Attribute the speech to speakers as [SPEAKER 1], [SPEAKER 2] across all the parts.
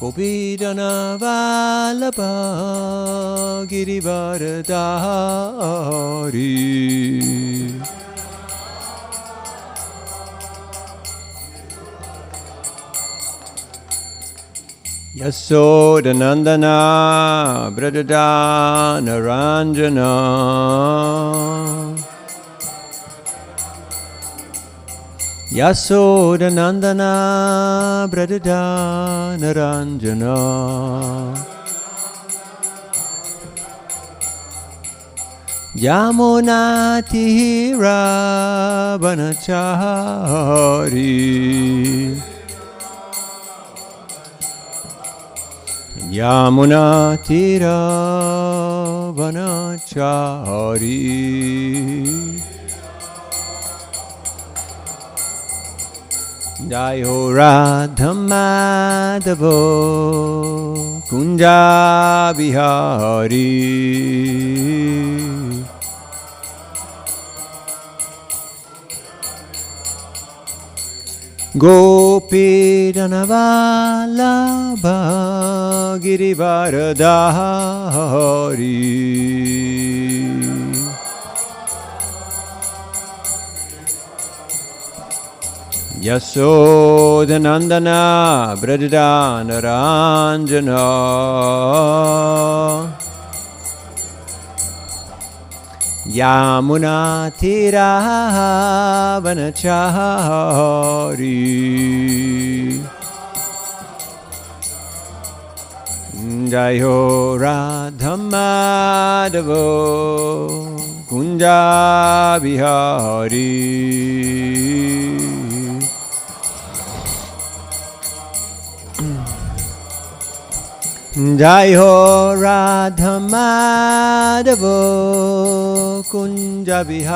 [SPEAKER 1] Kopidana Vallabha Girivaradari Yasodanandana Bradadana Ranjana Yasodanandana Bradadana Ranjana Yamunatihira Vanachari Yamunatira Vanachari Jayo Radhamadavo Kunja Bihari Gopidanavalabha Girivaradari Yasodanandana Bradadana Ranjana Yamunatira Vanachari Jayo Radhamadavo Kunja Bihari Jai Ho Radhamadavo Kunja Bihari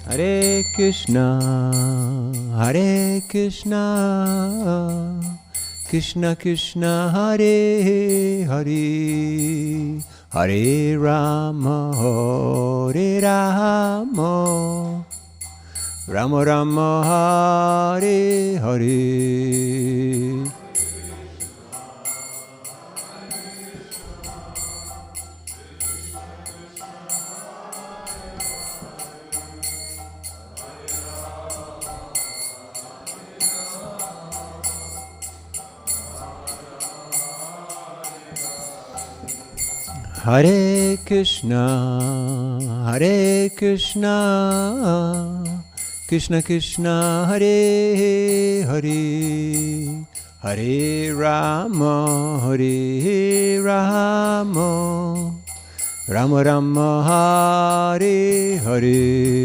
[SPEAKER 1] Hare Krishna Krishna Krishna Hare Hare Hare Rama Hare Rama Rama Rama Hare Hare Hare Krishna Krishna Krishna Hare Hare Hare Rama Rama Rama Hare Hare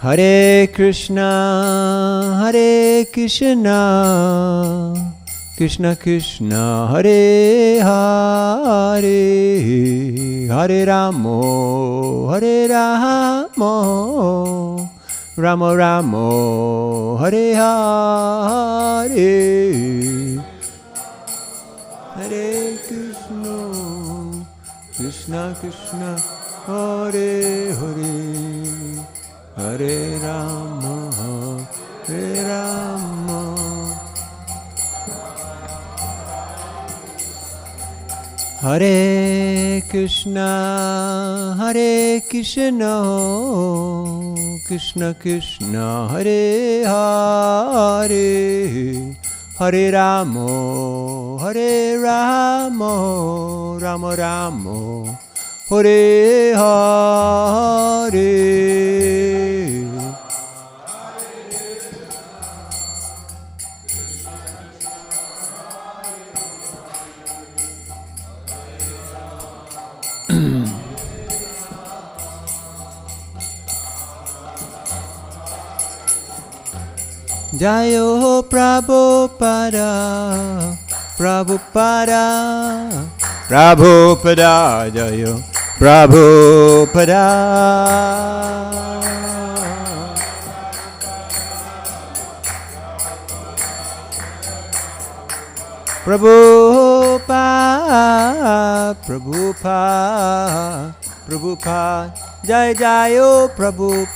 [SPEAKER 1] Hare Krishna Krishna Krishna Hare Hare Hare Ramo Ramo Ramo Hare Hare Hare Krishna Krishna Krishna Hare Hare Hare Rama Hare Krishna Krishna Krishna Hare Hare Hare Ramo Ramo Ramo Hare Hare Jayo Prabhupada, Prabhupada, Prabhupada, Jayo Prabhupada. Prabhupada, Prabhupada, Prabhupada, Jai Jayo Prabhupada.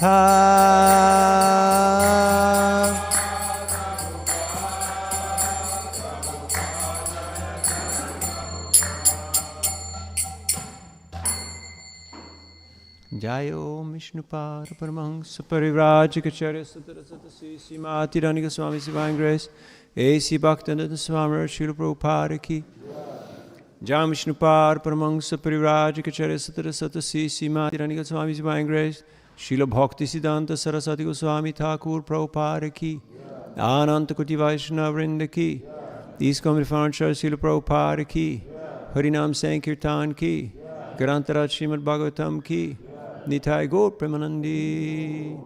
[SPEAKER 1] Jayo Mishnupad Paramahansa Parivrajikacharya Satarasata Simati Ranika Swami Divine Grace A.C. Bhaktananda Swami Srila Prabhupada Ki Jai Mishnupad Paramahansa Parivrajikacharya Satarasata Simati Ranika Swami Divine Grace Srila Bhakti Siddhanta Saraswati Goswami Thakur Prabhupada Ki Ananta Koti Vaishnava Vrinda Ki Iskam Reformation Srila Prabhupada Ki Harinam Sankirtan Ki Grantarat Srimad Bhagavatam Ki Nitai Gaur Premanandi.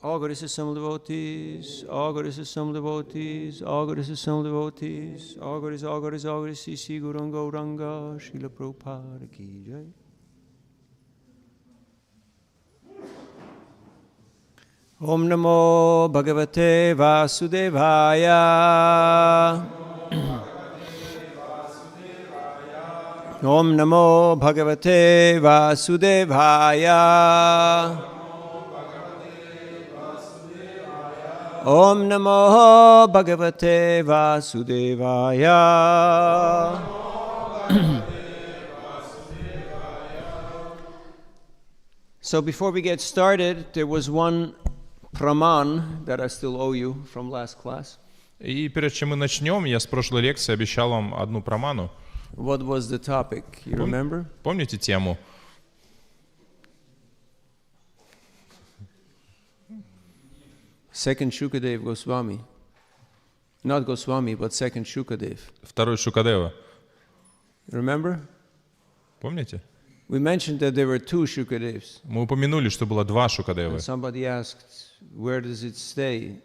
[SPEAKER 1] All goddesses, some devotees, all goddesses, some devotees, all goddesses, some devotees, all goddesses, all goddesses, all goddesses, Sri Guranga Gauranga, Srila Prabhupada Ki Jai. Om Namo Bhagavate Vasudevaya. Om Namo Bhagavate Vasudevaya. Om Namo Bhagavate Vasudevaya. So before we get started, there was one praman that I still owe you from last class.
[SPEAKER 2] И перед чем мы начнем, я с прошлой лекции обещал вам одну праману.
[SPEAKER 1] What was the topic? You remember?
[SPEAKER 2] Помните тему?
[SPEAKER 1] Second Shukadev Goswami. Not Goswami, but second Shukadev.
[SPEAKER 2] Второй Шукадева.
[SPEAKER 1] Remember?
[SPEAKER 2] Помните?
[SPEAKER 1] We mentioned that there were two Shukadevs.
[SPEAKER 2] Мы упомянули, что было два Шукадевы.
[SPEAKER 1] And somebody asked, where does it stay?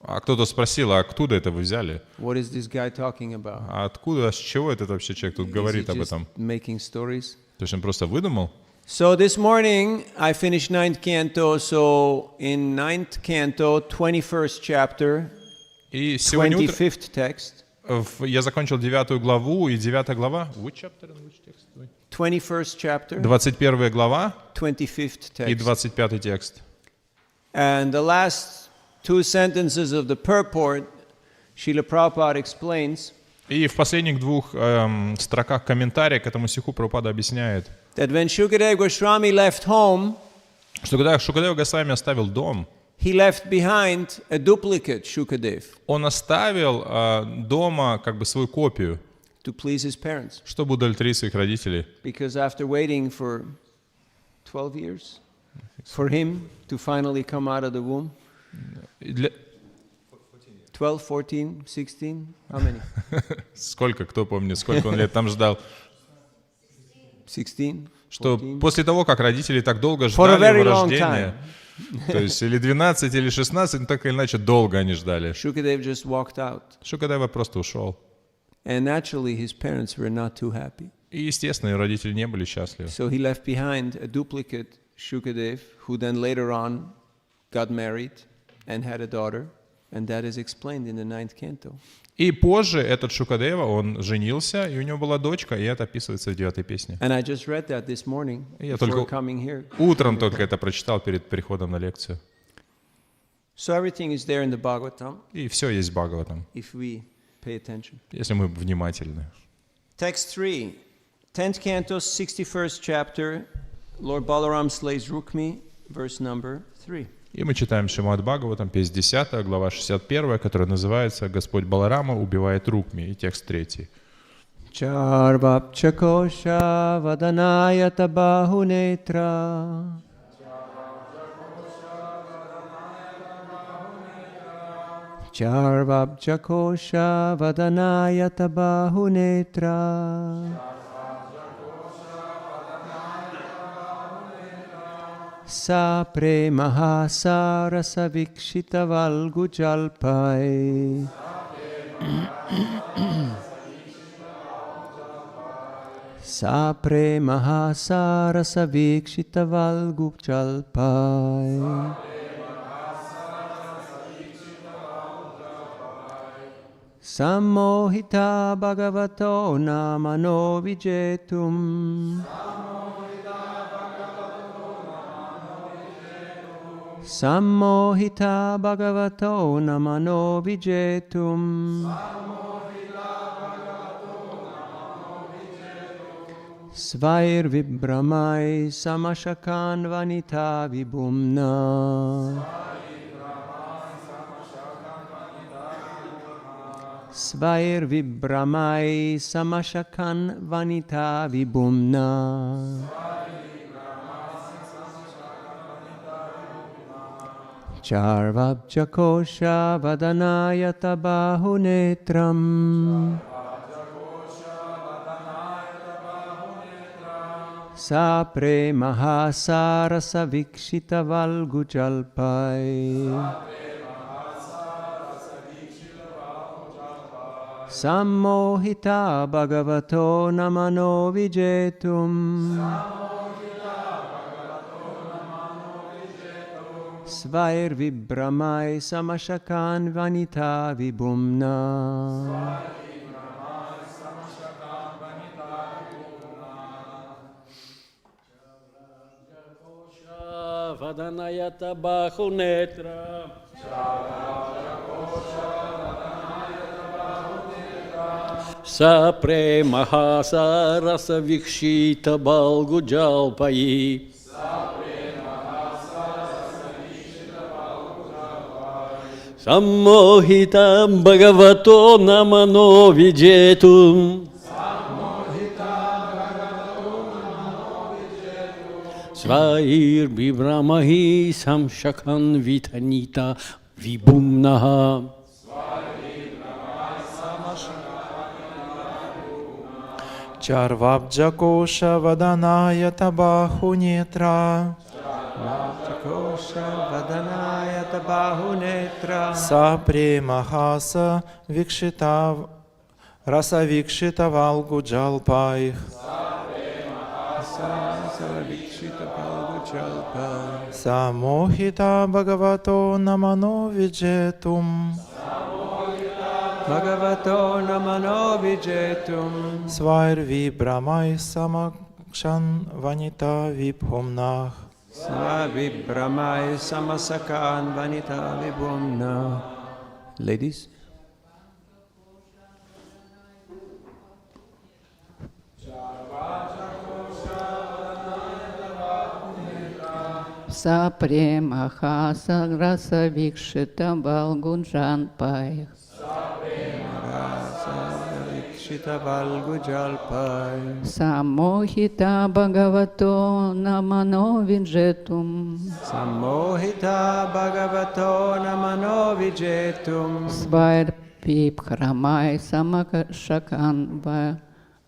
[SPEAKER 2] А кто-то спросил, а откуда это вы взяли?
[SPEAKER 1] What is this guy talking about?
[SPEAKER 2] А откуда, с чего этот вообще человек тут говорит об этом?
[SPEAKER 1] Making stories?
[SPEAKER 2] То есть он просто выдумал?
[SPEAKER 1] So this morning I finished 9th canto, so in 9th canto, 21st chapter,
[SPEAKER 2] И сегодня
[SPEAKER 1] 25th text.
[SPEAKER 2] я закончил 9 главу, и 9 глава... Which chapter and which text?
[SPEAKER 1] 21st chapter,
[SPEAKER 2] 21 глава
[SPEAKER 1] 25th
[SPEAKER 2] и
[SPEAKER 1] text.
[SPEAKER 2] 25 текст.
[SPEAKER 1] And the last two sentences of the purport, Srila Prabhupada explains
[SPEAKER 2] И в последних двух строках комментария к этому стиху Прабхупада объясняет,
[SPEAKER 1] that when Shukadev Goswami left home,
[SPEAKER 2] что когда Шукадева Госвами оставил дом,
[SPEAKER 1] he left behind a duplicate Shukadev
[SPEAKER 2] он оставил дома как бы свою копию,
[SPEAKER 1] to please his parents.
[SPEAKER 2] чтобы удовлетворить своих родителей.
[SPEAKER 1] Because after waiting for 12 years for him to finally come out of the womb, 12, 14, 16, how many?
[SPEAKER 2] Сколько, кто помнит, сколько он лет там ждал?
[SPEAKER 1] 16,
[SPEAKER 2] Что
[SPEAKER 1] 14.
[SPEAKER 2] после того, как родители так долго
[SPEAKER 1] For a
[SPEAKER 2] ждали
[SPEAKER 1] very
[SPEAKER 2] его
[SPEAKER 1] long
[SPEAKER 2] рождения, то есть или 12, или 16, но так или иначе долго они ждали.
[SPEAKER 1] Shukadev just walked out.
[SPEAKER 2] Шукадева просто ушел.
[SPEAKER 1] And naturally his parents were not too happy.
[SPEAKER 2] И, естественно, его родители не были счастливы.
[SPEAKER 1] So he left behind a duplicate Shukadev who then later on got married and had a daughter. And that is explained in the 9th canto.
[SPEAKER 2] И позже этот Шукадева, он женился, и у него была дочка, и это описывается в 9-й песне.
[SPEAKER 1] And I just read that this morning
[SPEAKER 2] Я
[SPEAKER 1] before
[SPEAKER 2] только
[SPEAKER 1] coming here.
[SPEAKER 2] утром только это прочитал перед приходом на лекцию.
[SPEAKER 1] So everything is there in the Bhagavatam
[SPEAKER 2] И все есть в Бхагаватам,
[SPEAKER 1] if we pay attention.
[SPEAKER 2] если мы внимательны.
[SPEAKER 1] Text 3, 10th canto, 61st chapter, Lord Balaram slays Rukmi, verse number 3.
[SPEAKER 2] И мы читаем Шримад Бхагаватам, песнь 10, глава 61, которая называется «Господь Баларама убивает Рукми», и текст 3.
[SPEAKER 1] Charvapchakosha vadanayata bahunetra Charvapchakosha vadanayata bahunetra Sa premaha sa rasa vikshita valgujalpai. Sa premaha sa rasa vikshita valgujalpai. Sammohita bhagavato namano vijetum. Sammohita bhagavato namano vijetum. Svair vibramai samashakan vanita vibhumna. Svair vibramai samashakan vanita vibhumna. Charvabja kosha vadanayata bahunetram. Sa premaha sa rasa vikshita valgujalpai. Sammohita bhagavato namano vijetum. Svair vibramai samashakan vanita vibhumna.
[SPEAKER 3] Vadanayata bahunetra. Sa premaha sa rasa vikshita balgujalpai. Sammohita bhagavato namano vijetum. Svair vibhramahi samshakan vitanita vibhumnaha.
[SPEAKER 4] Charvabja kosha vadanayata bahunetra.
[SPEAKER 1] Vadanayata bahunetra.
[SPEAKER 4] Sa premahasa vikshita rasa vikshita valgujalpai. Sammohita bhagavato namano vijetum.
[SPEAKER 1] Bhagavato namano vijetum.
[SPEAKER 4] Svair vibramai samakshan vanita vibhumnah.
[SPEAKER 1] Sva vibramai samasakan vanita vibhumna. Ladies.
[SPEAKER 5] Sa premaha sa rasa vikshita valgujalpai. Sammohita bhagavato namano vijetum.
[SPEAKER 1] Sammohita bhagavato namano vijetum.
[SPEAKER 5] Svair vibhramai samashakan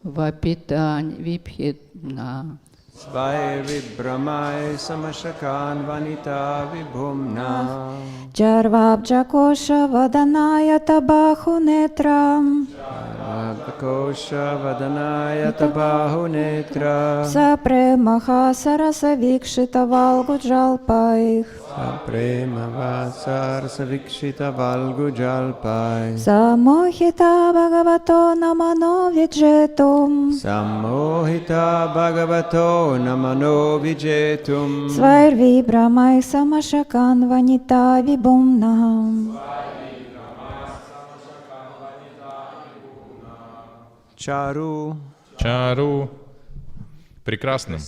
[SPEAKER 5] vapitan vibhitna.
[SPEAKER 1] Svair vibramai samashakan vanita vibhumna.
[SPEAKER 6] Charvabja kosha vadanayata bahunetram.
[SPEAKER 1] Kosha vadanayata bahunetra.
[SPEAKER 6] Sa premaha sarasa vikshita valgujalpai.
[SPEAKER 1] Sa prema vasar savikshita valgujalpai.
[SPEAKER 6] Sammohita bhagavato namano vijetum.
[SPEAKER 1] Sammohita bhagavato namano vijetum.
[SPEAKER 6] Svair vibramai samashakan vanita vibhumna.
[SPEAKER 1] Charu.
[SPEAKER 2] Чару. Прекрасным.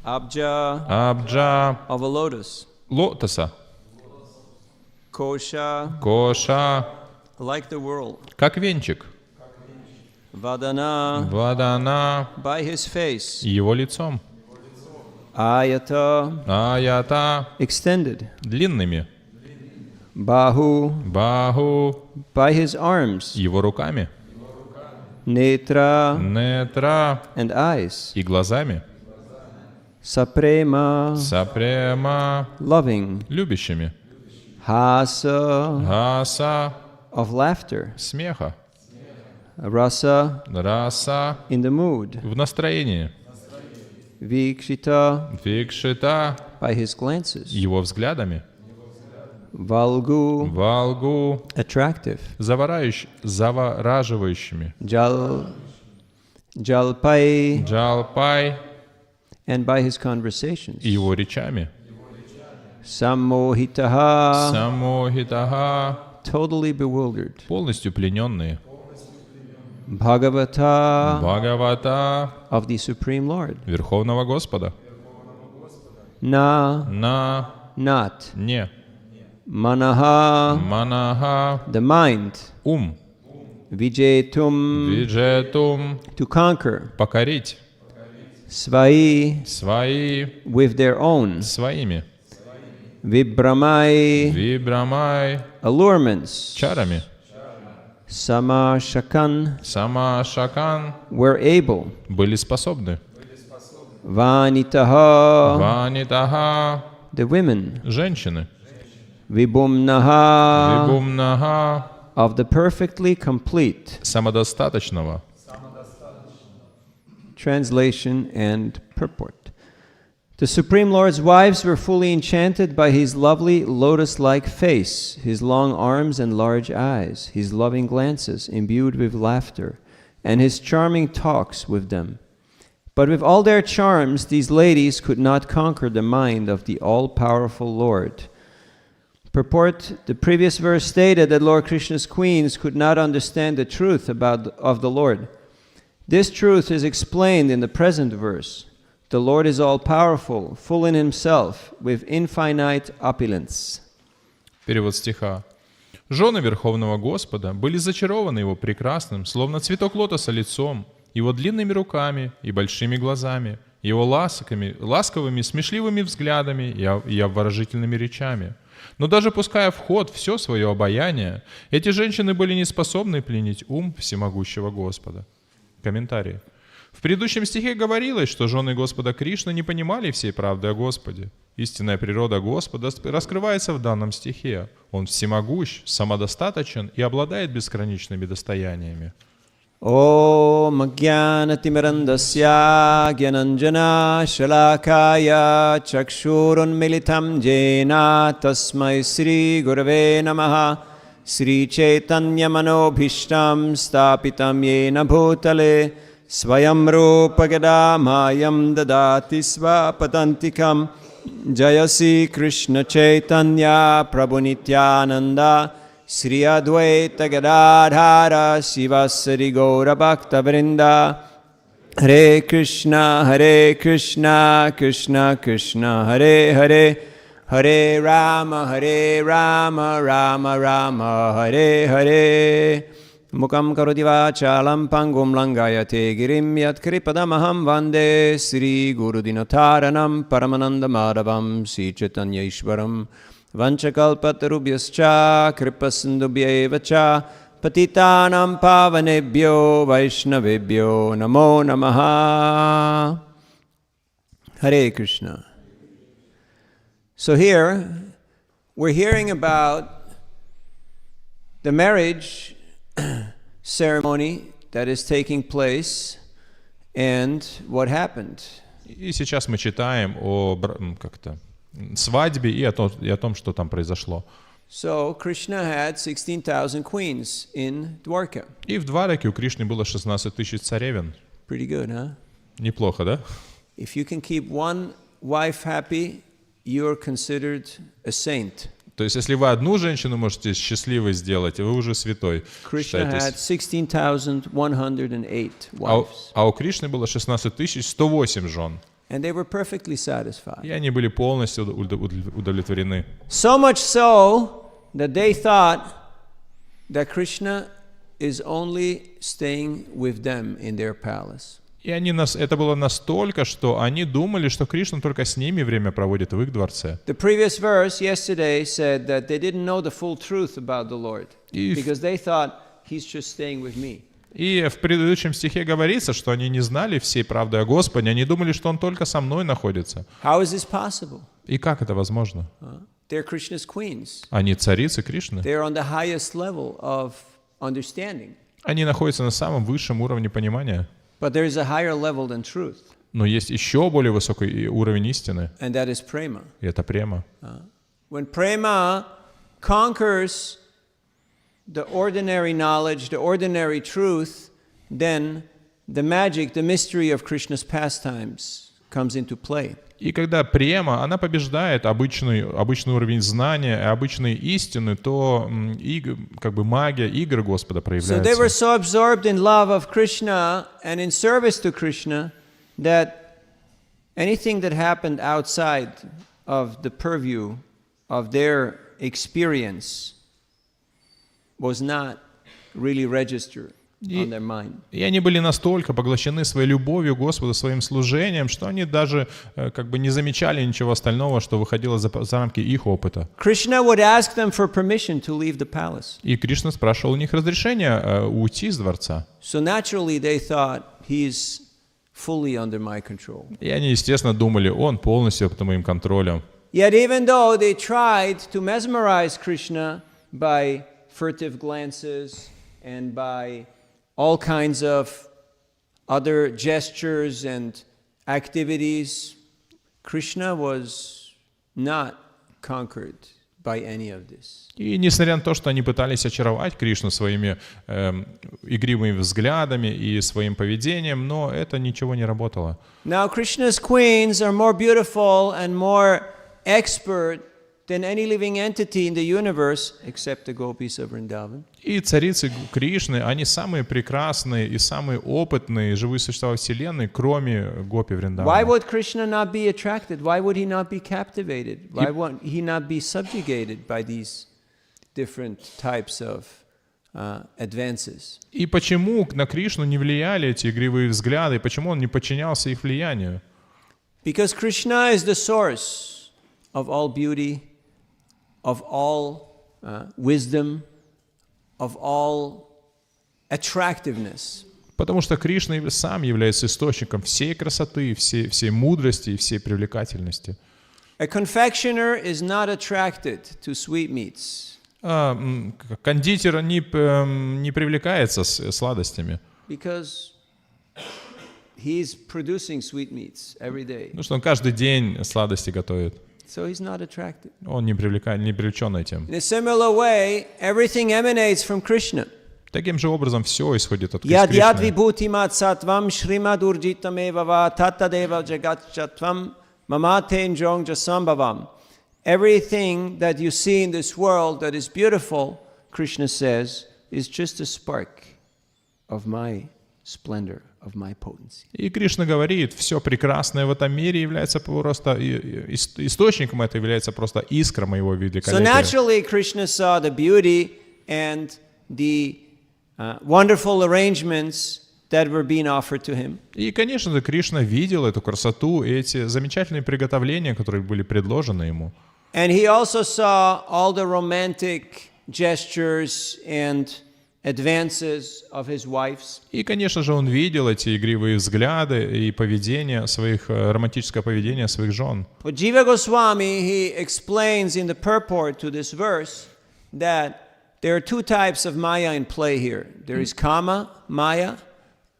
[SPEAKER 1] Abja
[SPEAKER 2] Абджа.
[SPEAKER 1] of a lotus.
[SPEAKER 2] Лотоса.
[SPEAKER 1] Kosha
[SPEAKER 2] Коша.
[SPEAKER 1] like the world.
[SPEAKER 2] Как венчик.
[SPEAKER 1] Vadana
[SPEAKER 2] Вадана.
[SPEAKER 1] by his face.
[SPEAKER 2] Его лицом.
[SPEAKER 1] Ayata
[SPEAKER 2] Аята.
[SPEAKER 1] extended.
[SPEAKER 2] Длинными.
[SPEAKER 1] Bahu
[SPEAKER 2] Баху.
[SPEAKER 1] by his arms.
[SPEAKER 2] Его руками.
[SPEAKER 1] Netra
[SPEAKER 2] Нетра.
[SPEAKER 1] and eyes.
[SPEAKER 2] И глазами.
[SPEAKER 1] Saprema,
[SPEAKER 2] Сапрема,
[SPEAKER 1] loving.
[SPEAKER 2] любящими.
[SPEAKER 1] Hasa,
[SPEAKER 2] Гаса,
[SPEAKER 1] of laughter.
[SPEAKER 2] смеха.
[SPEAKER 1] Rasa,
[SPEAKER 2] Раса,
[SPEAKER 1] in the mood.
[SPEAKER 2] в настроении.
[SPEAKER 1] Vikshita,
[SPEAKER 2] Викшита,
[SPEAKER 1] by his glances.
[SPEAKER 2] его взглядами.
[SPEAKER 1] Valgu,
[SPEAKER 2] Валгу,
[SPEAKER 1] attractive.
[SPEAKER 2] завораживающими.
[SPEAKER 1] Jalpai,
[SPEAKER 2] Джалпай,
[SPEAKER 1] and by his conversations.
[SPEAKER 2] и его речами.
[SPEAKER 1] Sammohitaha,
[SPEAKER 2] Самохитага,
[SPEAKER 1] totally bewildered.
[SPEAKER 2] полностью плененные.
[SPEAKER 1] Bhagavata,
[SPEAKER 2] Бхагавата,
[SPEAKER 1] of the Supreme Lord.
[SPEAKER 2] Верховного Господа.
[SPEAKER 1] Na,
[SPEAKER 2] На,
[SPEAKER 1] not.
[SPEAKER 2] не.
[SPEAKER 1] Manaha,
[SPEAKER 2] Манага,
[SPEAKER 1] the mind.
[SPEAKER 2] ум.
[SPEAKER 1] Vijetum,
[SPEAKER 2] Виджетум,
[SPEAKER 1] to conquer.
[SPEAKER 2] покорить.
[SPEAKER 1] Svai,
[SPEAKER 2] Свои,
[SPEAKER 1] with their own.
[SPEAKER 2] своими.
[SPEAKER 1] Vibramai,
[SPEAKER 2] Вибрамай,
[SPEAKER 1] allurements.
[SPEAKER 2] чарами.
[SPEAKER 1] Samashakan,
[SPEAKER 2] Сама Шакан
[SPEAKER 1] were able.
[SPEAKER 2] были способны.
[SPEAKER 1] Vanitaha,
[SPEAKER 2] Ванитага,
[SPEAKER 1] the women.
[SPEAKER 2] женщины.
[SPEAKER 1] Vibumnaha,
[SPEAKER 2] Вибумнага,
[SPEAKER 1] of the perfectly complete.
[SPEAKER 2] самодостаточного.
[SPEAKER 1] Translation and purport. The Supreme Lord's wives were fully enchanted by his lovely lotus-like face, his long arms and large eyes, his loving glances imbued with laughter, and his charming talks with them. But with all their charms, these ladies could not conquer the mind of the all-powerful Lord. Purport: the previous verse stated that Lord Krishna's queens could not understand the truth of the Lord. This truth is explained in the present verse. The Lord is all-powerful, full in himself, with infinite opulence.
[SPEAKER 2] Перевод стиха. Жены Верховного Господа были зачарованы его прекрасным, словно цветок лотоса лицом, его длинными руками и большими глазами, его ласковыми, смешливыми взглядами и обворожительными речами. Но даже пуская в ход все свое обаяние, эти женщины были не способны пленить ум всемогущего Господа. Комментарий. В предыдущем стихе говорилось, что жены Господа Кришны не понимали всей правды о Господе. Истинная природа Господа раскрывается в данном стихе. Он всемогущ, самодостаточен и обладает бесконечными достояниями.
[SPEAKER 1] Om Jnanatimirandasya Gyananjana Shalakaya Chakshurun Militam Jena Tasmai Sri Gurave Namaha Sri Chaitanya Manobhishtam Stapitam Yena Bhutale Swayam Rupa Gadamayam Dadati Svapatantikam Jayasi Krishna Chaitanya Prabhu Nityananda Sri Advaita Gadadhara Sivasari Gaura Bhakta Vrinda Hare Krishna Krishna Krishna Hare Hare Hare Rama Rama Rama Hare Hare Mukam karoti vachalam pangum langayate girim yat kripadamaham vande Sri Guru Dinotaranam Paramananda Madhavam Sri Chaitanya Ishwaram Vanchakalpatarubhyascha kripasindubhyeva cha patitanam pavanebhyo vaishnavebhyo namo namaha. Hare Krishna. So here we're hearing about the marriage ceremony that is taking place and what happened.
[SPEAKER 2] И сейчас мы читаем о свадьбе и о том, что там произошло.
[SPEAKER 1] So Krishna had 16,000 queens in Dwarka.
[SPEAKER 2] И в Двараке у Кришны было 16 тысяч царевен.
[SPEAKER 1] Pretty good, huh?
[SPEAKER 2] Неплохо, да?
[SPEAKER 1] If you can keep one wife happy, you're considered a saint.
[SPEAKER 2] То есть, если вы одну женщину можете счастливой сделать, вы уже святой.
[SPEAKER 1] Krishna had 16,108 wives.
[SPEAKER 2] А у Кришны было 16 108 жен.
[SPEAKER 1] And they were perfectly satisfied.
[SPEAKER 2] И они были полностью удовлетворены.
[SPEAKER 1] So much so that they thought that Krishna is only staying with them in their palace.
[SPEAKER 2] И это было настолько, что они думали, что Кришна только с ними время проводит в их дворце.
[SPEAKER 1] The previous verse yesterday said that they didn't know the full truth about the Lord because they thought he's just staying with me.
[SPEAKER 2] И в предыдущем стихе говорится, что они не знали всей правды о Господе, они думали, что Он только со мной находится.
[SPEAKER 1] How is this possible?
[SPEAKER 2] И как это возможно?
[SPEAKER 1] They're Krishna's queens.
[SPEAKER 2] Они царицы Кришны.
[SPEAKER 1] They're on the highest level of understanding.
[SPEAKER 2] Они находятся на самом высшем уровне понимания.
[SPEAKER 1] But there is a higher level than truth.
[SPEAKER 2] Но есть еще более высокий уровень истины.
[SPEAKER 1] And that is prema.
[SPEAKER 2] И это према.
[SPEAKER 1] When prema conquers the ordinary knowledge, the ordinary truth, then the magic, the mystery of Krishna's pastimes comes into play.
[SPEAKER 2] И когда према, она побеждает обычный уровень знания, обычные истины, то как бы магия игры Господа
[SPEAKER 1] So they were
[SPEAKER 2] проявляется.
[SPEAKER 1] so absorbed in love of Krishna and in service to Krishna that anything that happened outside of the purview of their experience was not really registered on their mind.
[SPEAKER 2] И они были настолько поглощены своей любовью к Господу, своим служением, что они даже как бы не замечали ничего остального, что выходило за рамки их опыта.
[SPEAKER 1] Krishna would ask them for permission to leave the palace.
[SPEAKER 2] И Кришна спрашивал у них разрешения уйти из дворца.
[SPEAKER 1] So naturally they thought, he's fully under my control.
[SPEAKER 2] И они, естественно, думали, он полностью под моим контролем.
[SPEAKER 1] Yet even though they tried to mesmerize Krishna by furtive glances and by all kinds of other gestures and activities, Krishna was not conquered by any of this.
[SPEAKER 2] И несмотря на то, что они пытались очаровать Кришну своими игривыми взглядами и своим поведением, но это ничего не работало.
[SPEAKER 1] Now Krishna's queens are more beautiful and more expert than any living entity in the universe, except the gopis of Vrindavan.
[SPEAKER 2] И царицы Кришны, они самые прекрасные и самые опытные живые существа Вселенной, кроме гопи
[SPEAKER 1] Why
[SPEAKER 2] Вриндавана.
[SPEAKER 1] would Krishna not be attracted? Why would he not be captivated? Why would he not be subjugated by these different types of advances?
[SPEAKER 2] И почему на Кришну не влияли эти игривые взгляды, и почему он не подчинялся их влиянию?
[SPEAKER 1] Because Krishna is the source of all beauty, of all wisdom, of all attractiveness.
[SPEAKER 2] Потому что Кришна сам является источником всей красоты, всей мудрости и всей привлекательности.
[SPEAKER 1] A confectioner is not attracted to sweetmeats
[SPEAKER 2] Кондитер не привлекается сладостями,
[SPEAKER 1] because he's producing sweetmeats every day.
[SPEAKER 2] потому что он каждый день сладости готовит.
[SPEAKER 1] So he's not attracted.
[SPEAKER 2] Он не привлечен этим.
[SPEAKER 1] In a similar way, everything emanates from Krishna.
[SPEAKER 2] Таким же образом все исходит от
[SPEAKER 1] Yad yad
[SPEAKER 2] Кришны.
[SPEAKER 1] vibhutimat sattvam shrimad urjitam evava tattadeva jagatchatvam mamaten jong jasambhavam. Everything that you see in this world that is beautiful, Krishna says, is just a spark of my splendor, of my potency.
[SPEAKER 2] И Кришна говорит, все прекрасное в этом мире является просто источником, это является просто искра моего
[SPEAKER 1] So
[SPEAKER 2] великолепия.
[SPEAKER 1] naturally, Krishna saw the beauty and the wonderful arrangements that were being offered to him.
[SPEAKER 2] И, конечно же, Кришна видел эту красоту, и эти замечательные приготовления, которые были предложены ему.
[SPEAKER 1] And he also saw all the romantic gestures and advances of his wives.
[SPEAKER 2] И, конечно же, он видел эти игривые взгляды и поведение романтическое поведение своих жен.
[SPEAKER 1] But Jiva Goswami, he explains in the purport to this verse that there are two types of Maya in play here. There is Kama Maya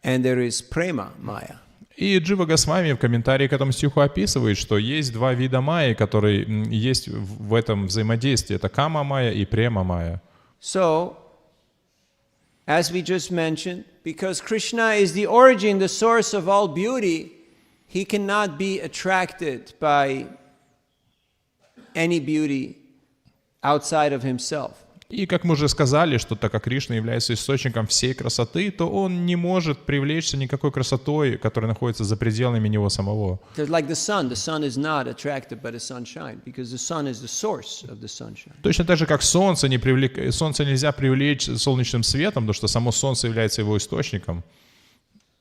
[SPEAKER 1] and there is Prema Maya.
[SPEAKER 2] И Джива Госвами в комментарии к этому стиху описывает, что есть два вида майи, которые есть в этом взаимодействии. Это кама майя и према майя.
[SPEAKER 1] So, as we just mentioned, because Krishna is the origin, the source of all beauty, he cannot be attracted by any beauty outside of himself.
[SPEAKER 2] И как мы уже сказали, что так как Кришна является источником всей красоты, то он не может привлечься никакой красотой, которая находится за пределами него самого.
[SPEAKER 1] Just like the sun is not attracted by the sunshine because the sun is the source of the sunshine.
[SPEAKER 2] Точно так же, как солнце нельзя привлечь солнечным светом, потому что само солнце является его источником.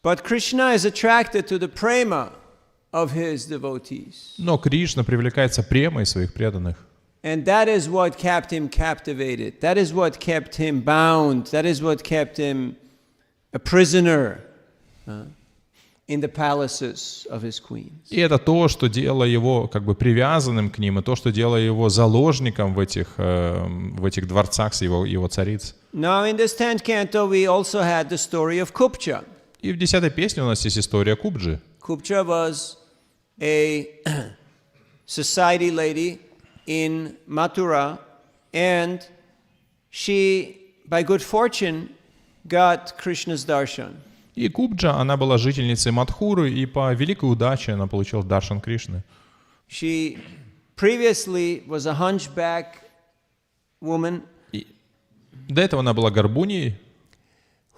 [SPEAKER 1] But Krishna is attracted to the prema of his devotees.
[SPEAKER 2] Но Кришна привлекается премой своих преданных.
[SPEAKER 1] And that is what kept him captivated. That is what kept him bound. That is what kept him a prisoner in the palaces of his queens.
[SPEAKER 2] И это то, что делало его как бы привязанным к ним, и то, что делало его заложником в этих дворцах с его цариц.
[SPEAKER 1] Now in this 10th canto we also had the story of Kupcha.
[SPEAKER 2] И в 10-й песне у нас есть история Кубджи.
[SPEAKER 1] Kupcha was a society lady in Mathura, and she, by good fortune, got Krishna's darshan.
[SPEAKER 2] И Кубджа, она была жительницей Мадхуры, и по великой удаче она получила даршан Кришны.
[SPEAKER 1] She previously was a hunchback woman
[SPEAKER 2] И до этого она была горбуней,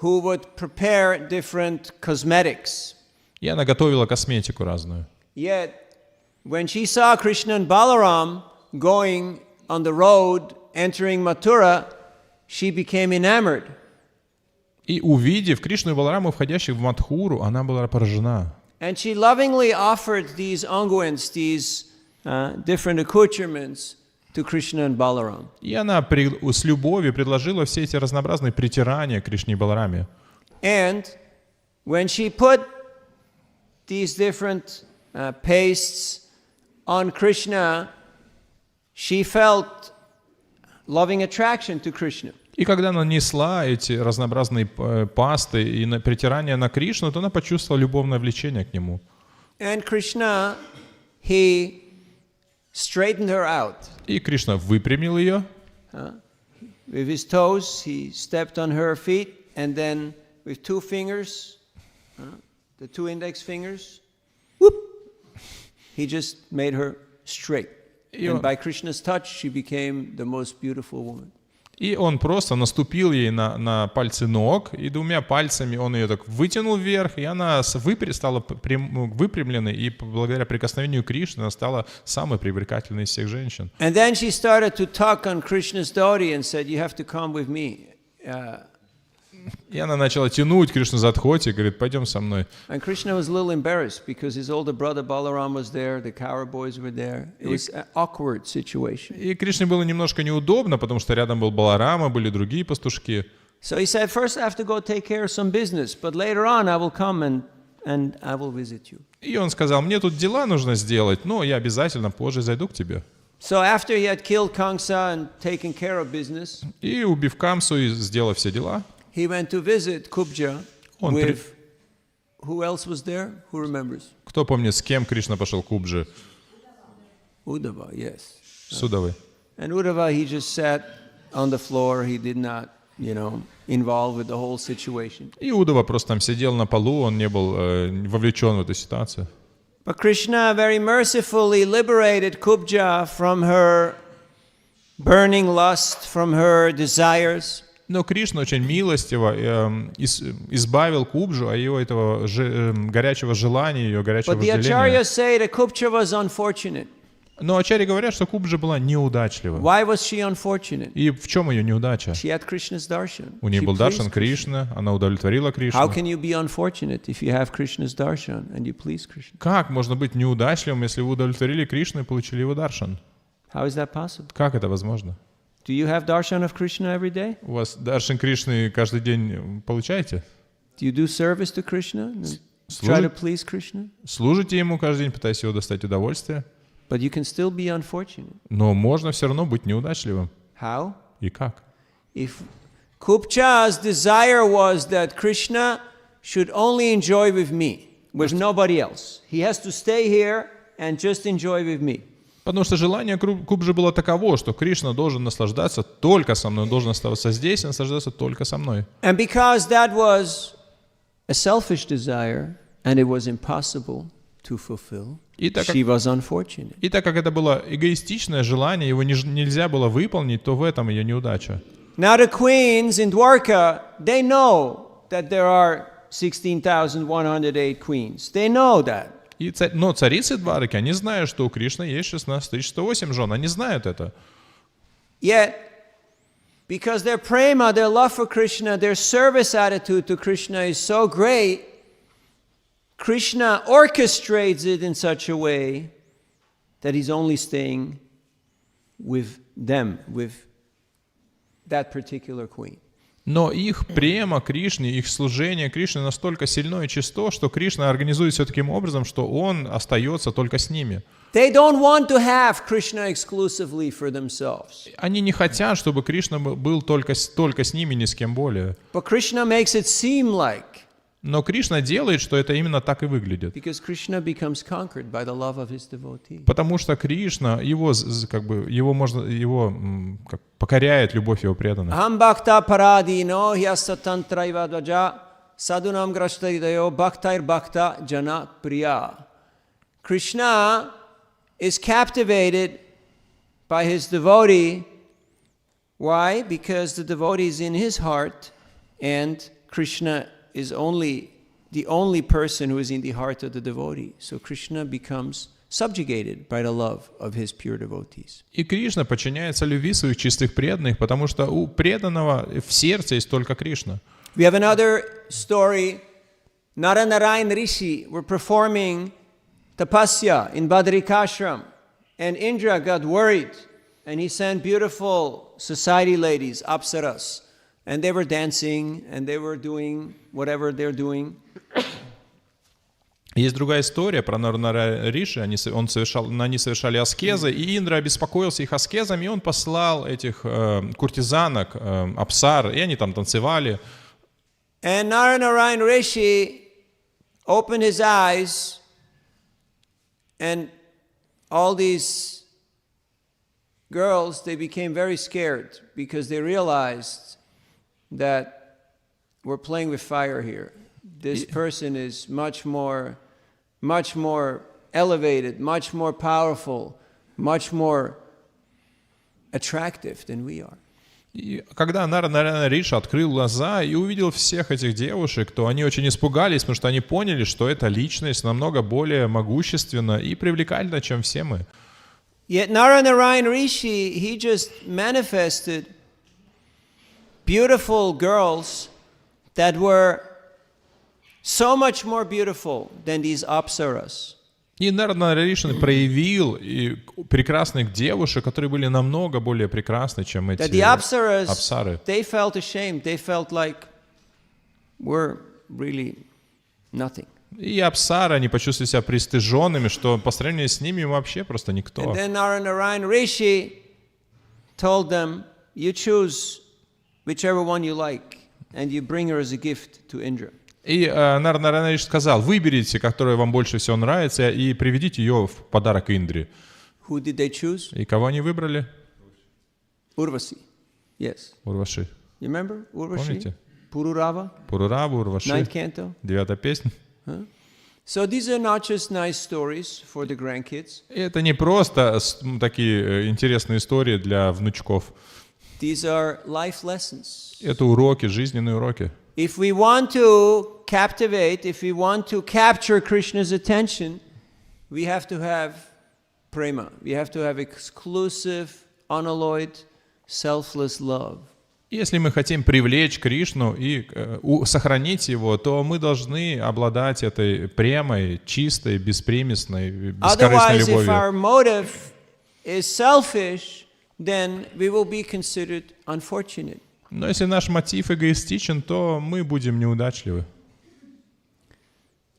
[SPEAKER 1] who would prepare different cosmetics.
[SPEAKER 2] и она готовила косметику разную.
[SPEAKER 1] Yet, when she saw Krishna and Balaram going on the road, entering Mathura, she became enamored.
[SPEAKER 2] И увидев Кришну и Балараму, входящих в Мадхуру, она была поражена.
[SPEAKER 1] And she lovingly offered these unguents, these different accoutrements to Krishna and Balaram.
[SPEAKER 2] И она с любовью предложила все эти разнообразные притирания Кришне и Балараме.
[SPEAKER 1] And when she put these different pastes on Krishna, she felt loving attraction to Krishna.
[SPEAKER 2] И когда она нанесла эти разнообразные пасты и притирания на Кришну, то она почувствовала любовное влечение к нему.
[SPEAKER 1] And Krishna, he straightened her out.
[SPEAKER 2] И Кришна выпрямил ее.
[SPEAKER 1] With his toes, he stepped on her feet, and then with two fingers, the two index fingers, whoop, he just made her straight. And by Krishna's touch, she became the most beautiful woman.
[SPEAKER 2] И он просто наступил ей на пальцы ног, и двумя пальцами он ее так вытянул вверх, и она стала выпрямленной, и благодаря прикосновению Кришны она стала самой привлекательной из всех женщин.
[SPEAKER 1] And then she started to tug on Krishna's dhoti and said, "You have to come with me."
[SPEAKER 2] И она начала тянуть Кришну за дхоти, говорит, пойдем со мной.
[SPEAKER 1] And Krishna was a little embarrassed because his older brother Balaram was there, the Kaura boys were there. It was an awkward situation.
[SPEAKER 2] И Кришне было немножко неудобно, потому что рядом был Баларама, были другие пастушки.
[SPEAKER 1] So he said, first I have to go take care of some business, but later on I will come and I will visit you.
[SPEAKER 2] И он сказал, мне тут дела нужно сделать, но я обязательно позже зайду к тебе.
[SPEAKER 1] So after he had killed Kamsa and taken care of business,
[SPEAKER 2] И убив Камсу и сделав все дела,
[SPEAKER 1] he went to visit Kubja
[SPEAKER 2] Он
[SPEAKER 1] with, who else was there? Who remembers?
[SPEAKER 2] кто помнит, с кем Кришна пошел к Кубджи?
[SPEAKER 1] Uddhava, yes.
[SPEAKER 2] С Удавой.
[SPEAKER 1] And Uddhava, he just sat on the floor. He did not, involved with the whole situation.
[SPEAKER 2] И Удава просто там сидел на полу, он не был вовлечен в эту ситуацию.
[SPEAKER 1] But Krishna very mercifully liberated Kubja from her burning lust, from her desires.
[SPEAKER 2] Но Кришна очень милостиво избавил Кубджу от ее этого горячего желания, ее горячего
[SPEAKER 1] But the
[SPEAKER 2] вожделения.
[SPEAKER 1] acharyas say that Kubja was unfortunate.
[SPEAKER 2] Но ачарьи говорят, что Кубджа была неудачлива.
[SPEAKER 1] Why was she unfortunate?
[SPEAKER 2] И в чем ее неудача?
[SPEAKER 1] She had Krishna's darshan.
[SPEAKER 2] У нее
[SPEAKER 1] She
[SPEAKER 2] был
[SPEAKER 1] pleased
[SPEAKER 2] даршан
[SPEAKER 1] Krishna.
[SPEAKER 2] Кришны, она удовлетворила Кришну.
[SPEAKER 1] How can you be unfortunate if you have Krishna's darshan and you please Krishna?
[SPEAKER 2] Как можно быть неудачливым, если вы удовлетворили Кришну и получили его даршан?
[SPEAKER 1] How is that possible?
[SPEAKER 2] Как это возможно?
[SPEAKER 1] Do you have darshan of Krishna every day?
[SPEAKER 2] У вас даршан Кришны каждый день получаете?
[SPEAKER 1] Do you do service to Krishna? And try to please Krishna?
[SPEAKER 2] Служите ему каждый день, пытаясь его достать удовольствие?
[SPEAKER 1] But you can still be unfortunate.
[SPEAKER 2] Но можно все равно быть неудачливым.
[SPEAKER 1] How?
[SPEAKER 2] И как?
[SPEAKER 1] If Kupcha's desire was that Krishna should only enjoy with me, with nobody else. He has to stay here and just enjoy with me.
[SPEAKER 2] Потому что желание Кубджи было таково, что Кришна должен наслаждаться только со мной, он должен оставаться здесь и наслаждаться только со мной.
[SPEAKER 1] And because that was a selfish desire and it was impossible to fulfill, she was unfortunate.
[SPEAKER 2] И так как это было эгоистичное желание, его нельзя было выполнить, то в этом ее неудача.
[SPEAKER 1] Now the queens in Dwarka, they know that there are 16,108 queens. They know that.
[SPEAKER 2] Но царицы Двараки, они знают, что у Кришны есть 16 108 жен. Они знают это.
[SPEAKER 1] Yet, because their prema, their love for Krishna, their service attitude to Krishna is so great, Krishna orchestrates it in such a way that he's only staying with them, with that particular queen.
[SPEAKER 2] Но их према Кришне, их служение Кришне настолько сильно и чисто, что Кришна организует все таким образом, что Он остается только с ними.
[SPEAKER 1] They don't want to have Krishna exclusively for themselves.
[SPEAKER 2] Они не хотят, чтобы Кришна был только с ними, ни с кем более.
[SPEAKER 1] But Krishna makes it seem like,
[SPEAKER 2] Но Кришна делает, что это именно так и выглядит.
[SPEAKER 1] because Krishna becomes conquered by the love of his devotee.
[SPEAKER 2] Потому что Кришна, его покоряет любовь его преданных.
[SPEAKER 1] Aham bhakta paradino hyasatantraiva dvaja sadunam grashtaidayo bhaktair bhakta jana priya. Krishna is captivated by his devotee. Why? Because the devotee is in his heart, and Krishna is the only person who is in the heart of the devotee. So Krishna becomes subjugated by the love of his pure devotees.
[SPEAKER 2] И Кришна подчиняется любви своих чистых преданных, потому что у преданного в сердце есть только Кришна.
[SPEAKER 1] We have another story. Narayan Rishi were performing tapasya in Badrikashram, and Indra got worried, and he sent beautiful society ladies, apsaras, and they were dancing, and they were doing whatever they're doing.
[SPEAKER 2] Есть другая история про Нарнара Риши. Они совершали аскезы, и Индра обеспокоился их аскезами, и он послал этих куртизанок, апсар, и они там танцевали.
[SPEAKER 1] And Narayan Rishi opened his eyes, and all these girls, they became very scared because they realized that we're playing with fire here. This person is much more elevated, much more powerful, much more attractive than we are.
[SPEAKER 2] И когда Нарнара Риша открыл глаза и увидел всех этих девушек, то они очень испугались, потому что они поняли, что эта личность намного более могущественна и привлекательна, чем все мы.
[SPEAKER 1] Yet Narayan Rishi, he just manifested beautiful girls that were so much more beautiful than these apsaras.
[SPEAKER 2] И Нарнара Риша проявил прекрасных девушек, которые были намного более прекрасны, чем эти
[SPEAKER 1] That the apsaras,
[SPEAKER 2] апсары.
[SPEAKER 1] they felt ashamed. They felt like we're really nothing.
[SPEAKER 2] И апсары, они почувствовали себя пристыженными, что по сравнению с ними вообще просто никто.
[SPEAKER 1] And then Narayan Rishi told them, you choose whichever one you like, and you bring her as a gift to Indra.
[SPEAKER 2] И Нарнара Риша сказал, выберите, которая вам больше всего нравится, и приведите ее в подарок Индре.
[SPEAKER 1] Who did they choose?
[SPEAKER 2] И кого они выбрали?
[SPEAKER 1] Urvasi. Yes.
[SPEAKER 2] Урваши.
[SPEAKER 1] You remember Urvashi?
[SPEAKER 2] Помните?
[SPEAKER 1] Pururava,
[SPEAKER 2] Пурураву, Урваши.
[SPEAKER 1] ninth canto.
[SPEAKER 2] 9-я песня.
[SPEAKER 1] So these are not just nice stories for the grandkids.
[SPEAKER 2] И это не просто такие интересные истории для внучков.
[SPEAKER 1] These are life lessons.
[SPEAKER 2] Это уроки, жизненные уроки.
[SPEAKER 1] If we want to captivate, if we want to capture Krishna's attention, we have to have prema. We have to have exclusive, unalloyed, selfless love.
[SPEAKER 2] Если мы хотим привлечь Кришну и сохранить его, то мы должны обладать этой премой, чистой, беспримесной, бескорыстной
[SPEAKER 1] Otherwise, if
[SPEAKER 2] любовью.
[SPEAKER 1] our motive is selfish, then we will be considered unfortunate.
[SPEAKER 2] Но если наш мотив эгоистичен, то мы будем неудачливы.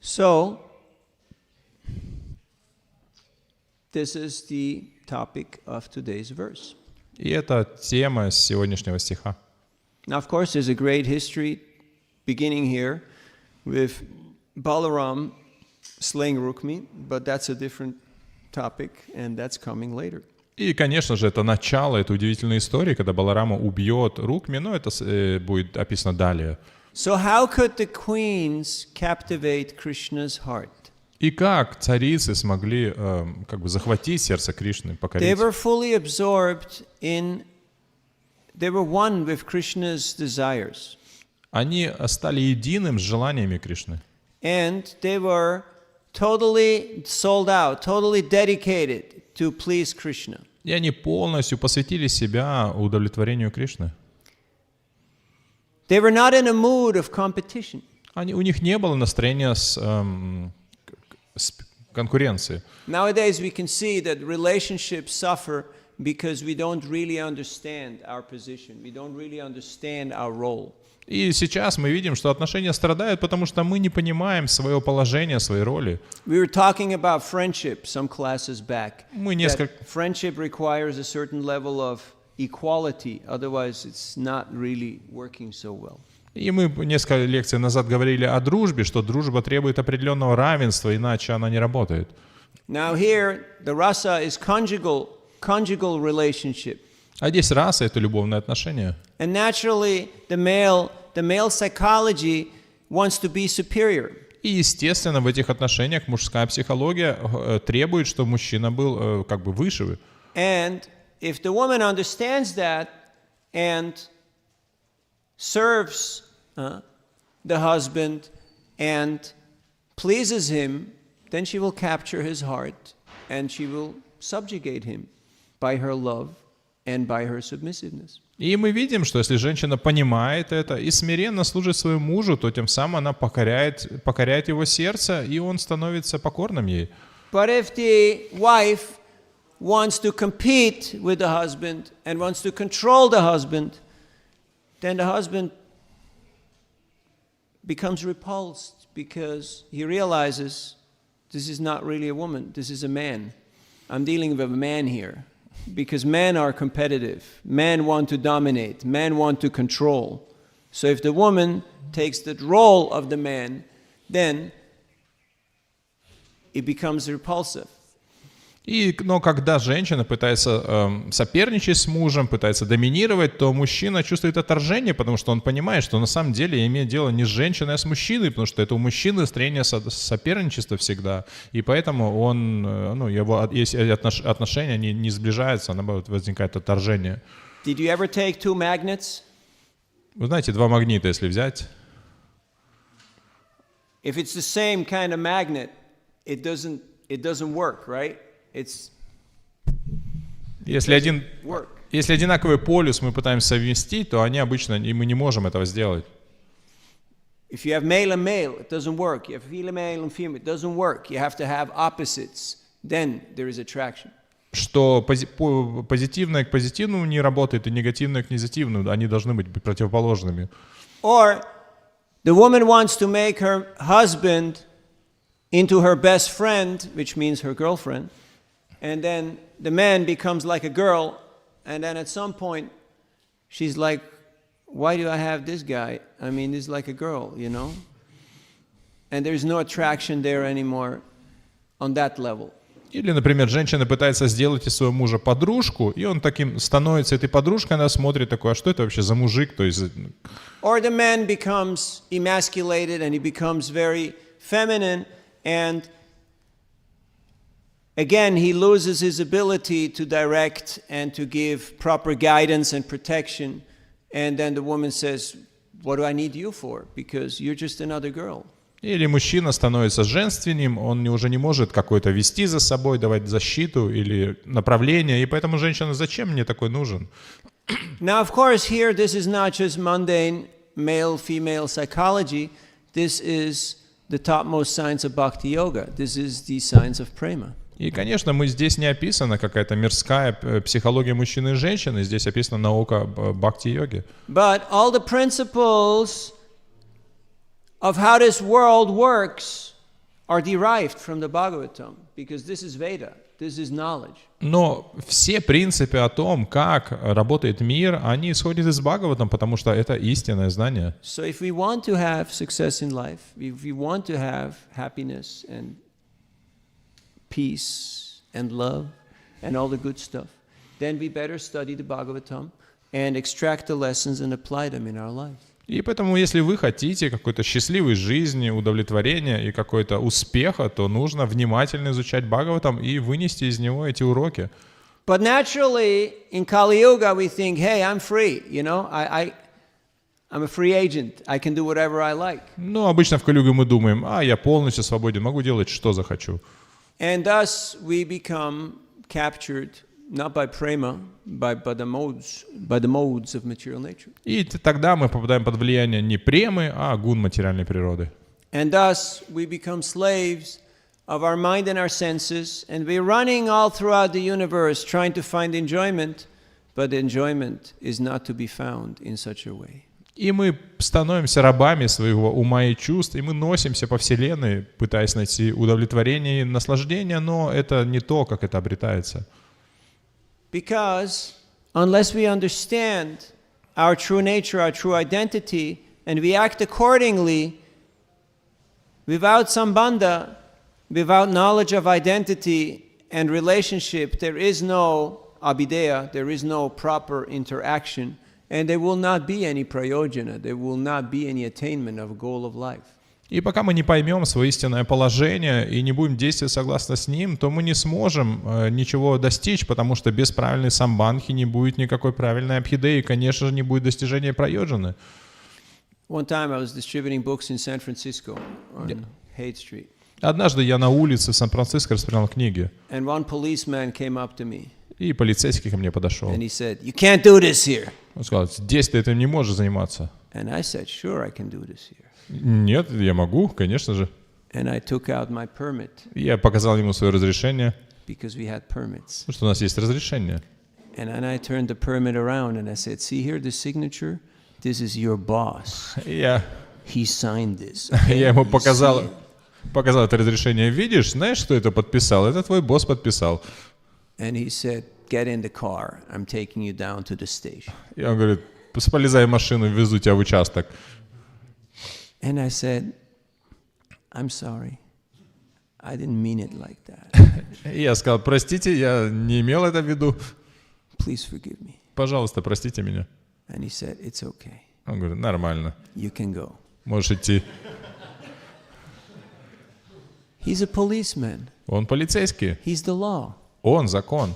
[SPEAKER 1] So, this is the topic of today's verse.
[SPEAKER 2] И это тема сегодняшнего стиха.
[SPEAKER 1] Now, of course, there's a great history beginning here with Balaram slaying Rukmi, but that's a different topic, and that's coming later.
[SPEAKER 2] И, конечно же, это начало этой удивительной истории, когда Баларама убьет Рукми, но это будет описано далее.
[SPEAKER 1] So how could the queens captivate Krishna's heart?
[SPEAKER 2] И как царицы смогли захватить сердце Кришны, покорить?
[SPEAKER 1] They were fully absorbed in, they were one with Krishna's desires.
[SPEAKER 2] Они стали единым с желаниями Кришны.
[SPEAKER 1] And they were totally sold out, totally dedicated to please Krishna.
[SPEAKER 2] И они полностью посвятили себя удовлетворению Кришны.
[SPEAKER 1] They were not in a mood of competition.
[SPEAKER 2] У них не было настроения с конкуренции.
[SPEAKER 1] Nowadays we can see that relationships suffer because we don't really understand our position. We don't really understand our role.
[SPEAKER 2] И сейчас мы видим, что отношения страдают, потому что мы не понимаем своего положения, своей роли.
[SPEAKER 1] We were talking about friendship some classes back.
[SPEAKER 2] Мы
[SPEAKER 1] That
[SPEAKER 2] несколько...
[SPEAKER 1] friendship requires a certain level of equality, otherwise it's not really working so well.
[SPEAKER 2] И мы несколько лекций назад говорили о дружбе, что дружба требует определенного равенства, иначе она не работает.
[SPEAKER 1] Now here, the rasa is conjugal relationship.
[SPEAKER 2] А здесь раса — это любовные отношения.
[SPEAKER 1] And naturally, the male psychology wants to be superior.
[SPEAKER 2] И, естественно, в этих отношениях мужская психология требует, чтобы мужчина был как бы выше.
[SPEAKER 1] And if the woman understands that and serves the husband and pleases him, then she will capture his heart and she will subjugate him by her love and by her submissiveness.
[SPEAKER 2] И мы видим, что если женщина понимает это и смиренно служит своему мужу, то тем самым она покоряет его сердце, и он становится покорным ей.
[SPEAKER 1] But if the wife wants to compete with the husband and wants to control the husband, then the husband becomes repulsed because he realizes this is not really a woman, this is a man. I'm dealing with a man here. Because men are competitive, men want to dominate, men want to control. So if the woman takes the role of the man, then it becomes repulsive.
[SPEAKER 2] Но когда женщина пытается соперничать с мужем, пытается доминировать, то мужчина чувствует отторжение, потому что он понимает, что на самом деле имеет дело не с женщиной, а с мужчиной, потому что это у мужчины настроение соперничества всегда. И поэтому его отношения не сближаются, наоборот, возникает отторжение.
[SPEAKER 1] Did you ever take two magnets?
[SPEAKER 2] Вы знаете, два магнита, если взять.
[SPEAKER 1] If it's the same kind of magnet, it doesn't work, right?
[SPEAKER 2] Если одинаковый полюс мы пытаемся совместить, то они обычно, и мы не можем этого сделать.
[SPEAKER 1] If you have male and male, it doesn't work. You have female and female, it doesn't work. You have to have opposites. Then there is attraction.
[SPEAKER 2] Что позитивное к позитивному не работает, и негативное к негативному, они должны быть противоположными.
[SPEAKER 1] Or the woman wants to make her husband into her best friend, which means her girlfriend, and then the man becomes like a girl, and then at some point she's like, why do I have this guy? I mean, he's like a girl, you know? And there's no attraction there anymore on that level.
[SPEAKER 2] Или, например, женщина пытается сделать из своего мужа подружку, и он таким становится этой подружкой, она смотрит такой, а что это вообще за мужик? То есть...
[SPEAKER 1] Or the man becomes emasculated and he becomes very feminine, and again, he loses his ability to direct and to give proper guidance and protection. And then the woman says, what do I need you for? Because you're just another girl.
[SPEAKER 2] Или мужчина становится женственным, он уже не может какой-то вести за собой, давать защиту или направление, и поэтому женщина, зачем мне такой нужен?
[SPEAKER 1] Now, of course, here this is not just mundane male-female psychology. This is the topmost science of bhakti yoga. This is the science of prema.
[SPEAKER 2] И, конечно, здесь не описана какая-то мирская психология мужчины и женщины, здесь описана наука бхакти-йоги.
[SPEAKER 1] But all the principles of how this world works are derived from the Bhagavatam, because this is Veda, this is knowledge.
[SPEAKER 2] Но все принципы о том, как работает мир, они исходят из Бхагаватам, потому что это истинное знание.
[SPEAKER 1] So if we want to have success in life, if we want to have happiness and peace and love and all the good stuff, then we better study the Bhagavatam and extract the lessons and apply them in our life.
[SPEAKER 2] И поэтому, если вы хотите какой-то счастливой жизни, удовлетворения и какой-то успеха, то нужно внимательно изучать Бхагаватам и вынести из него эти уроки.
[SPEAKER 1] But naturally, in Kali Yuga, we think, hey, I'm free, you know, I'm a free agent, I can do whatever I like.
[SPEAKER 2] Но обычно в Кали-юге мы думаем, я полностью свободен, могу делать, что захочу.
[SPEAKER 1] And thus we become captured not by prema, by the modes of material nature.
[SPEAKER 2] И тогда мы попадаем под влияние не премы, а гун материальной природы.
[SPEAKER 1] And thus we become slaves of our mind and our senses, and we're running all throughout the universe trying to find enjoyment, but enjoyment is not to be found in such a way.
[SPEAKER 2] И мы становимся рабами своего ума и чувств, и мы носимся по вселенной, пытаясь найти удовлетворение и наслаждение, но это не то, как это обретается.
[SPEAKER 1] Because unless we understand our true nature, our true identity, and we act accordingly, without sambandha, without knowledge of identity and relationship, there is no abhideya, there is no proper interaction, and there will not be any prayojana, there will not be any attainment of a goal of life.
[SPEAKER 2] И пока мы не поймем свое истинное положение и не будем действовать согласно с ним, то мы не сможем ничего достичь, потому что без правильной самбанхи не будет никакой правильной абхидеи, и, конечно же, не будет достижения прайоджаны.
[SPEAKER 1] One time I was distributing books in San Francisco on Haight Street.
[SPEAKER 2] Однажды я на улице в Сан-Франциско распространял книги,
[SPEAKER 1] And one policeman came up to me
[SPEAKER 2] и полицейский ко мне подошел.
[SPEAKER 1] and he said, "You can't do this here."
[SPEAKER 2] Он сказал: здесь ты этим не можешь заниматься.
[SPEAKER 1] And I said, "Sure, I can do this here."
[SPEAKER 2] Нет, я могу, конечно же.
[SPEAKER 1] And I took out my permit
[SPEAKER 2] Я показал ему свое разрешение,
[SPEAKER 1] because we had permits.
[SPEAKER 2] что у нас есть разрешение.
[SPEAKER 1] And then I turned the permit around and I said, "See here, the signature? This is your boss.
[SPEAKER 2] Я
[SPEAKER 1] He signed this."
[SPEAKER 2] ему
[SPEAKER 1] You
[SPEAKER 2] показал
[SPEAKER 1] see it?
[SPEAKER 2] это разрешение. Видишь, знаешь, кто это подписал? Это твой босс подписал.
[SPEAKER 1] And he said, "Get in the car. I'm taking you down to the station."
[SPEAKER 2] И он говорит: полезай в машину, везу тебя в участок.
[SPEAKER 1] And I said, "I'm sorry. I didn't mean it like that.
[SPEAKER 2] И я сказал: простите, я не имел это в виду.
[SPEAKER 1] Please forgive me."
[SPEAKER 2] Пожалуйста, простите меня.
[SPEAKER 1] And he said, "It's okay.
[SPEAKER 2] Он говорит: нормально,
[SPEAKER 1] You can go."
[SPEAKER 2] можешь идти.
[SPEAKER 1] He's a policeman.
[SPEAKER 2] Он полицейский,
[SPEAKER 1] He's the law.
[SPEAKER 2] он закон.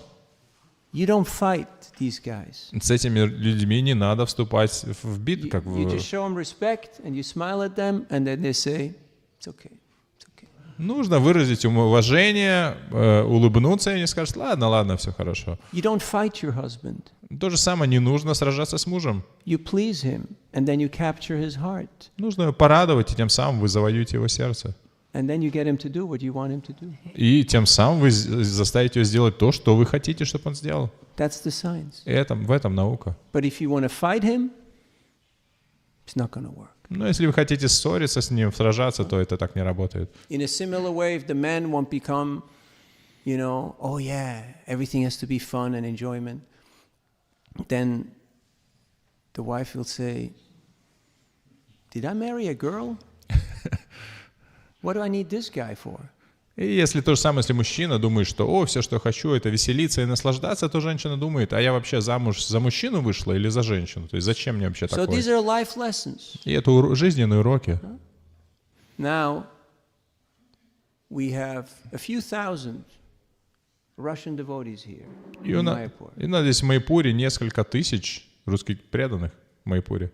[SPEAKER 1] You don't fight these guys.
[SPEAKER 2] С этими людьми не надо вступать в бит, как
[SPEAKER 1] You
[SPEAKER 2] в...
[SPEAKER 1] just show them respect and you smile at them and then they say, "It's okay. It's okay."
[SPEAKER 2] Нужно выразить им уважение, улыбнуться, и они скажут: ладно, ладно, все хорошо.
[SPEAKER 1] You don't fight your husband.
[SPEAKER 2] То же самое, не нужно сражаться с мужем.
[SPEAKER 1] You please him and then you capture his heart.
[SPEAKER 2] Нужно его порадовать, и тем самым вы завоюете его сердце.
[SPEAKER 1] And then you get him to do what you want him to do.
[SPEAKER 2] И тем самым вы заставите его сделать то, что вы хотите, чтобы он сделал.
[SPEAKER 1] That's the science.
[SPEAKER 2] В этом наука.
[SPEAKER 1] But if you want to fight him, it's not going to work.
[SPEAKER 2] Но если вы хотите ссориться с ним, сражаться, то это так не работает.
[SPEAKER 1] In a similar way, if the man won't become, oh yeah, everything has to be fun and enjoyment, then the wife will say, "Did I marry a girl? What do I need this guy for?"
[SPEAKER 2] И если то же самое, если мужчина думает, что все, что я хочу, это веселиться и наслаждаться, то женщина думает: а я вообще замуж за мужчину вышла или за женщину? То есть зачем мне вообще
[SPEAKER 1] So
[SPEAKER 2] такое?
[SPEAKER 1] these are life lessons.
[SPEAKER 2] И это жизненные уроки.
[SPEAKER 1] Now, we have a few thousand Russian devotees here
[SPEAKER 2] И
[SPEAKER 1] in
[SPEAKER 2] у нас
[SPEAKER 1] Mayapur.
[SPEAKER 2] здесь в Майпуре несколько тысяч русских преданных в Майпуре.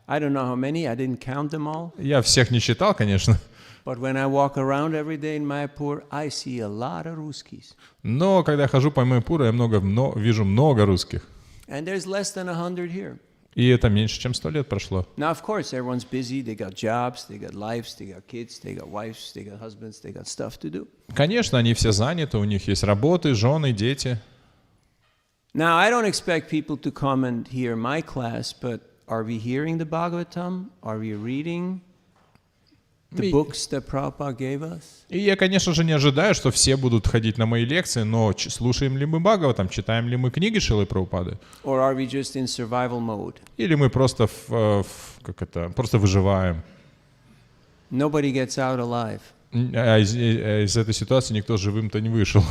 [SPEAKER 1] I don't know how many, I didn't count them all.
[SPEAKER 2] Я всех не считал, конечно,
[SPEAKER 1] But when I walk around every day in Mayapur, I see a lot of Ruskis.
[SPEAKER 2] но когда я хожу по Майпуру, я вижу много русских.
[SPEAKER 1] And there's less than 100 here.
[SPEAKER 2] И это меньше, чем 100 лет прошло.
[SPEAKER 1] Now, of course, everyone's busy. They got jobs, they got lives, they got kids, they got wives, they got husbands, they got stuff to do.
[SPEAKER 2] Конечно, они все заняты, у них есть работы, жены, дети.
[SPEAKER 1] Now, I don't expect people to come and hear my class, but are we hearing the Bhagavatam? Are we reading the books that Prabhupada gave us?
[SPEAKER 2] И я, конечно же, не ожидаю, что все будут ходить на мои лекции, но слушаем ли мы Бхагаватам, читаем ли мы книги Шрилы Прабхупады?
[SPEAKER 1] Or are we just in survival mode?
[SPEAKER 2] Или мы просто просто выживаем?
[SPEAKER 1] Nobody gets out alive.
[SPEAKER 2] А из этой ситуации никто живым-то не вышел.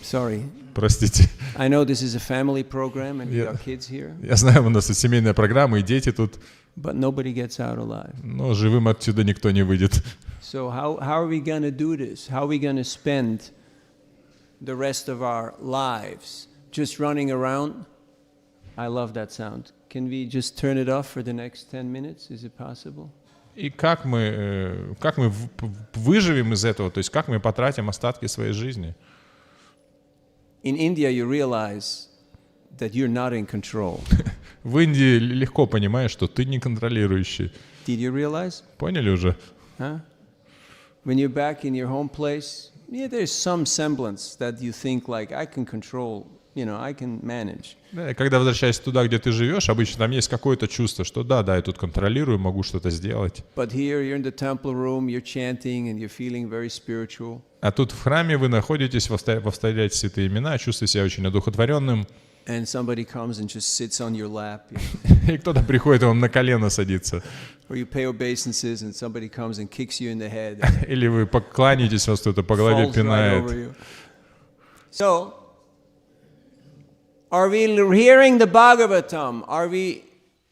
[SPEAKER 1] Sorry.
[SPEAKER 2] Простите.
[SPEAKER 1] I know this is a family program and we got kids here,
[SPEAKER 2] Я знаю, у нас тут семейная программа, и дети тут,
[SPEAKER 1] but nobody gets out alive.
[SPEAKER 2] но живым отсюда никто не выйдет.
[SPEAKER 1] So how are we going to do this? How are we going to spend the rest of our lives just running around? I love that sound. Can we just turn it off for the next 10 minutes? Is it possible?
[SPEAKER 2] И как мы выживем из этого, то есть как мы потратим остатки своей жизни?
[SPEAKER 1] In India, you realize that you're not in control.
[SPEAKER 2] В Индии легко понимаешь, что ты не контролирующий.
[SPEAKER 1] Did you realize?
[SPEAKER 2] Поняли уже?
[SPEAKER 1] Huh? When you're back in your home place, yeah, there's some semblance that you think like, I can control, I can manage.
[SPEAKER 2] Да, и когда возвращаешься туда, где ты живешь, обычно там есть какое-то чувство, что да, я тут контролирую, могу что-то сделать.
[SPEAKER 1] But here you're in the temple room, you're chanting and you're feeling very spiritual.
[SPEAKER 2] А тут в храме вы находитесь, повторяете святые имена, чувствуете себя очень одухотворенным.
[SPEAKER 1] And somebody comes and just sits on your lap.
[SPEAKER 2] И кто-то приходит, и он на колено садится.
[SPEAKER 1] Or you pay obeisances and somebody comes and kicks you in the head.
[SPEAKER 2] Или вы покланяетесь, вас кто-то по голове
[SPEAKER 1] Falls right
[SPEAKER 2] пинает.
[SPEAKER 1] over you. So, are we hearing the Bhagavatam? Are we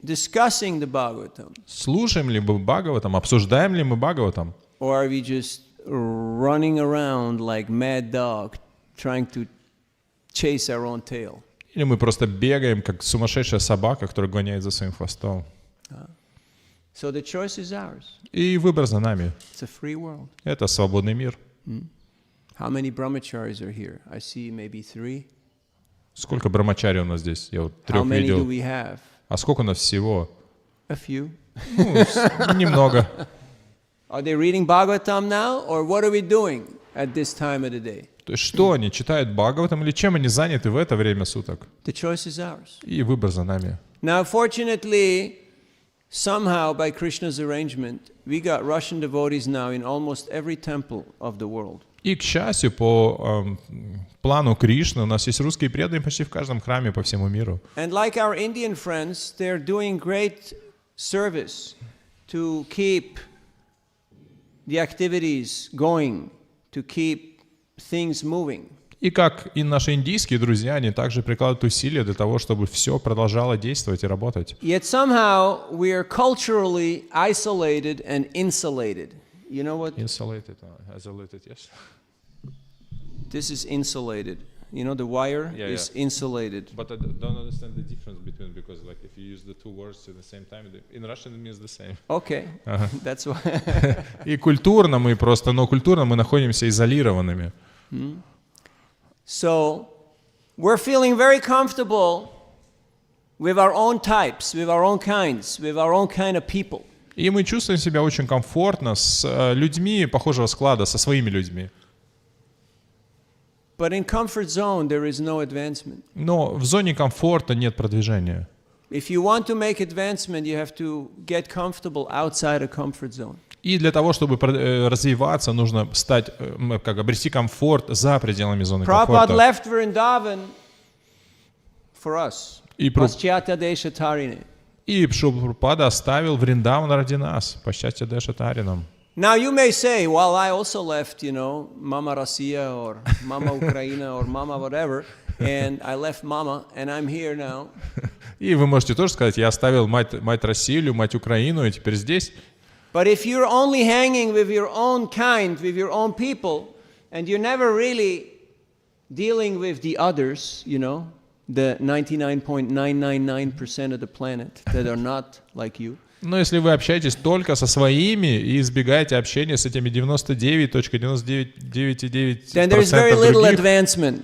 [SPEAKER 1] discussing the Bhagavatam?
[SPEAKER 2] Слушаем ли мы Бхагаватам, обсуждаем ли мы Бхагаватам?
[SPEAKER 1] Or are we just running around like mad dog, trying to chase our own tail?
[SPEAKER 2] Или мы просто бегаем, как сумасшедшая собака, которая гоняет за своим хвостом?
[SPEAKER 1] So the choice is ours.
[SPEAKER 2] И выбор за нами.
[SPEAKER 1] It's a free world.
[SPEAKER 2] Это свободный мир.
[SPEAKER 1] How many brahmacharis are here? I see maybe 3.
[SPEAKER 2] Сколько брамачари у нас здесь? Я вот
[SPEAKER 1] How
[SPEAKER 2] 3
[SPEAKER 1] many do
[SPEAKER 2] видел.
[SPEAKER 1] we have?
[SPEAKER 2] А сколько у нас всего?
[SPEAKER 1] A few.
[SPEAKER 2] Немного.
[SPEAKER 1] Are they reading Bhagavatam now, or what are we doing at this time of the day?
[SPEAKER 2] То есть что, они читают Бхагаватам или чем они заняты в это время суток?
[SPEAKER 1] The choice is ours.
[SPEAKER 2] И выбор за нами.
[SPEAKER 1] Now, fortunately, somehow by Krishna's arrangement, we got Russian devotees now in almost every temple of the world.
[SPEAKER 2] И, к счастью, по плану Кришны у нас есть русские преданные почти в каждом храме по всему миру.
[SPEAKER 1] And like our Indian friends, they're doing great service to keep the activities going, to keep things moving.
[SPEAKER 2] И как и наши индийские друзья, они также прикладывают усилия для того, чтобы все продолжало действовать и работать.
[SPEAKER 1] Yet somehow we are culturally isolated and insulated. You know what?
[SPEAKER 2] Insulated, isolated, yes.
[SPEAKER 1] This is insulated. You know, the wire
[SPEAKER 2] Yeah,
[SPEAKER 1] is
[SPEAKER 2] yeah.
[SPEAKER 1] insulated.
[SPEAKER 2] But I don't understand the difference between, because like if you use the two words at the same time, in Russian it means the same.
[SPEAKER 1] Okay, that's why.
[SPEAKER 2] И культурно мы просто, но культурно мы находимся изолированными.
[SPEAKER 1] So we're feeling very comfortable with our own types, with our own kinds, with our own kind of people.
[SPEAKER 2] И мы чувствуем себя очень комфортно с людьми похожего склада, со своими людьми.
[SPEAKER 1] But in comfort zone, there is no advancement.
[SPEAKER 2] Но в зоне комфорта нет продвижения.
[SPEAKER 1] If you want to make advancement, you have to get comfortable outside a comfort zone.
[SPEAKER 2] И для того, чтобы развиваться, нужно стать, как обрести комфорт за пределами зоны
[SPEAKER 1] Prabhupada
[SPEAKER 2] комфорта.
[SPEAKER 1] left Vrindavan for us.
[SPEAKER 2] И
[SPEAKER 1] Paschatya Desha Tarine.
[SPEAKER 2] Прабхупада оставил Вриндаван ради нас, по счастью Деша Таринам.
[SPEAKER 1] Now you may say, well, I also left, Mama Россия or Mama Ukraina or Mama whatever, and I left Mama, and I'm here now.
[SPEAKER 2] И вы можете тоже сказать, я оставил мать Россию, мать Украину, и теперь здесь.
[SPEAKER 1] But if you're only hanging with your own kind, with your own people, and you're never really dealing with the others, the 99.999% of the planet that are not like you,
[SPEAKER 2] Но если вы общаетесь только со своими и избегаете общения с этими 99.999%
[SPEAKER 1] then there's very little
[SPEAKER 2] других,
[SPEAKER 1] advancement.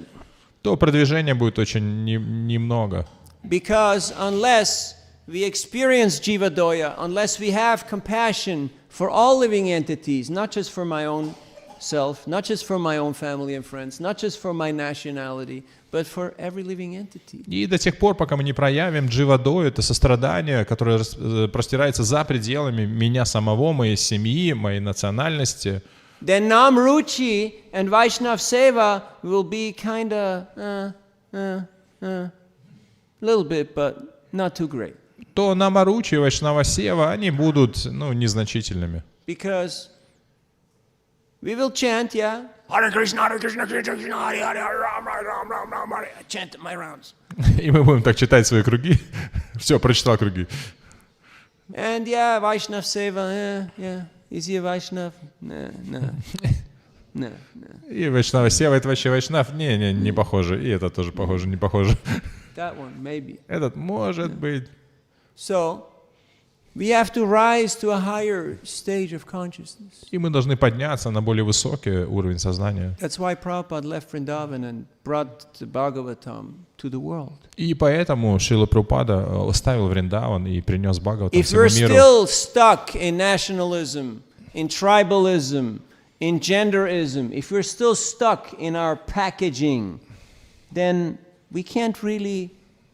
[SPEAKER 2] то продвижения будет очень немного.
[SPEAKER 1] Because unless we experience Jiva Doya, unless we have compassion for all living entities, not just for my own self, not just for my own family and friends, not just for my nationality, but for every living entity.
[SPEAKER 2] И до тех пор, пока мы не проявим дживадою, это сострадание, которое простирается за пределами меня самого, моей семьи, моей национальности,
[SPEAKER 1] Then Nam Ruchi and Vaishnav Seva will be kind of little bit, but not too great.
[SPEAKER 2] то Намаручи и Вайшнава Сева, они будут, незначительными.
[SPEAKER 1] Because we will chant, yeah, Hare Krishna, Krishna Krishna, Hare Hare, Ram Ram Ram Ram Ram Hare. I chant my rounds.
[SPEAKER 2] И мы будем так читать свои круги. Все, прочитал круги.
[SPEAKER 1] And yeah, Vaishnav Seva, yeah. Is he a Vaishnav? No.
[SPEAKER 2] И Вайшнава Сева, это вообще Вайшнав? Не похоже. И это тоже похоже, не похоже.
[SPEAKER 1] That one, maybe.
[SPEAKER 2] Этот может быть.
[SPEAKER 1] So, we have to rise to a higher stage of consciousness.
[SPEAKER 2] И мы должны подняться на более высокий уровень сознания.
[SPEAKER 1] That's why Prabhupada left Vrindavan and brought the Bhagavatam to the world.
[SPEAKER 2] И поэтому Шрила Прабхупада оставил Вриндаван и принес Бхагаватам
[SPEAKER 1] If
[SPEAKER 2] всему
[SPEAKER 1] we're
[SPEAKER 2] миру.
[SPEAKER 1] still stuck in nationalism, in tribalism, in genderism, if we're still stuck in our packaging, then we can't really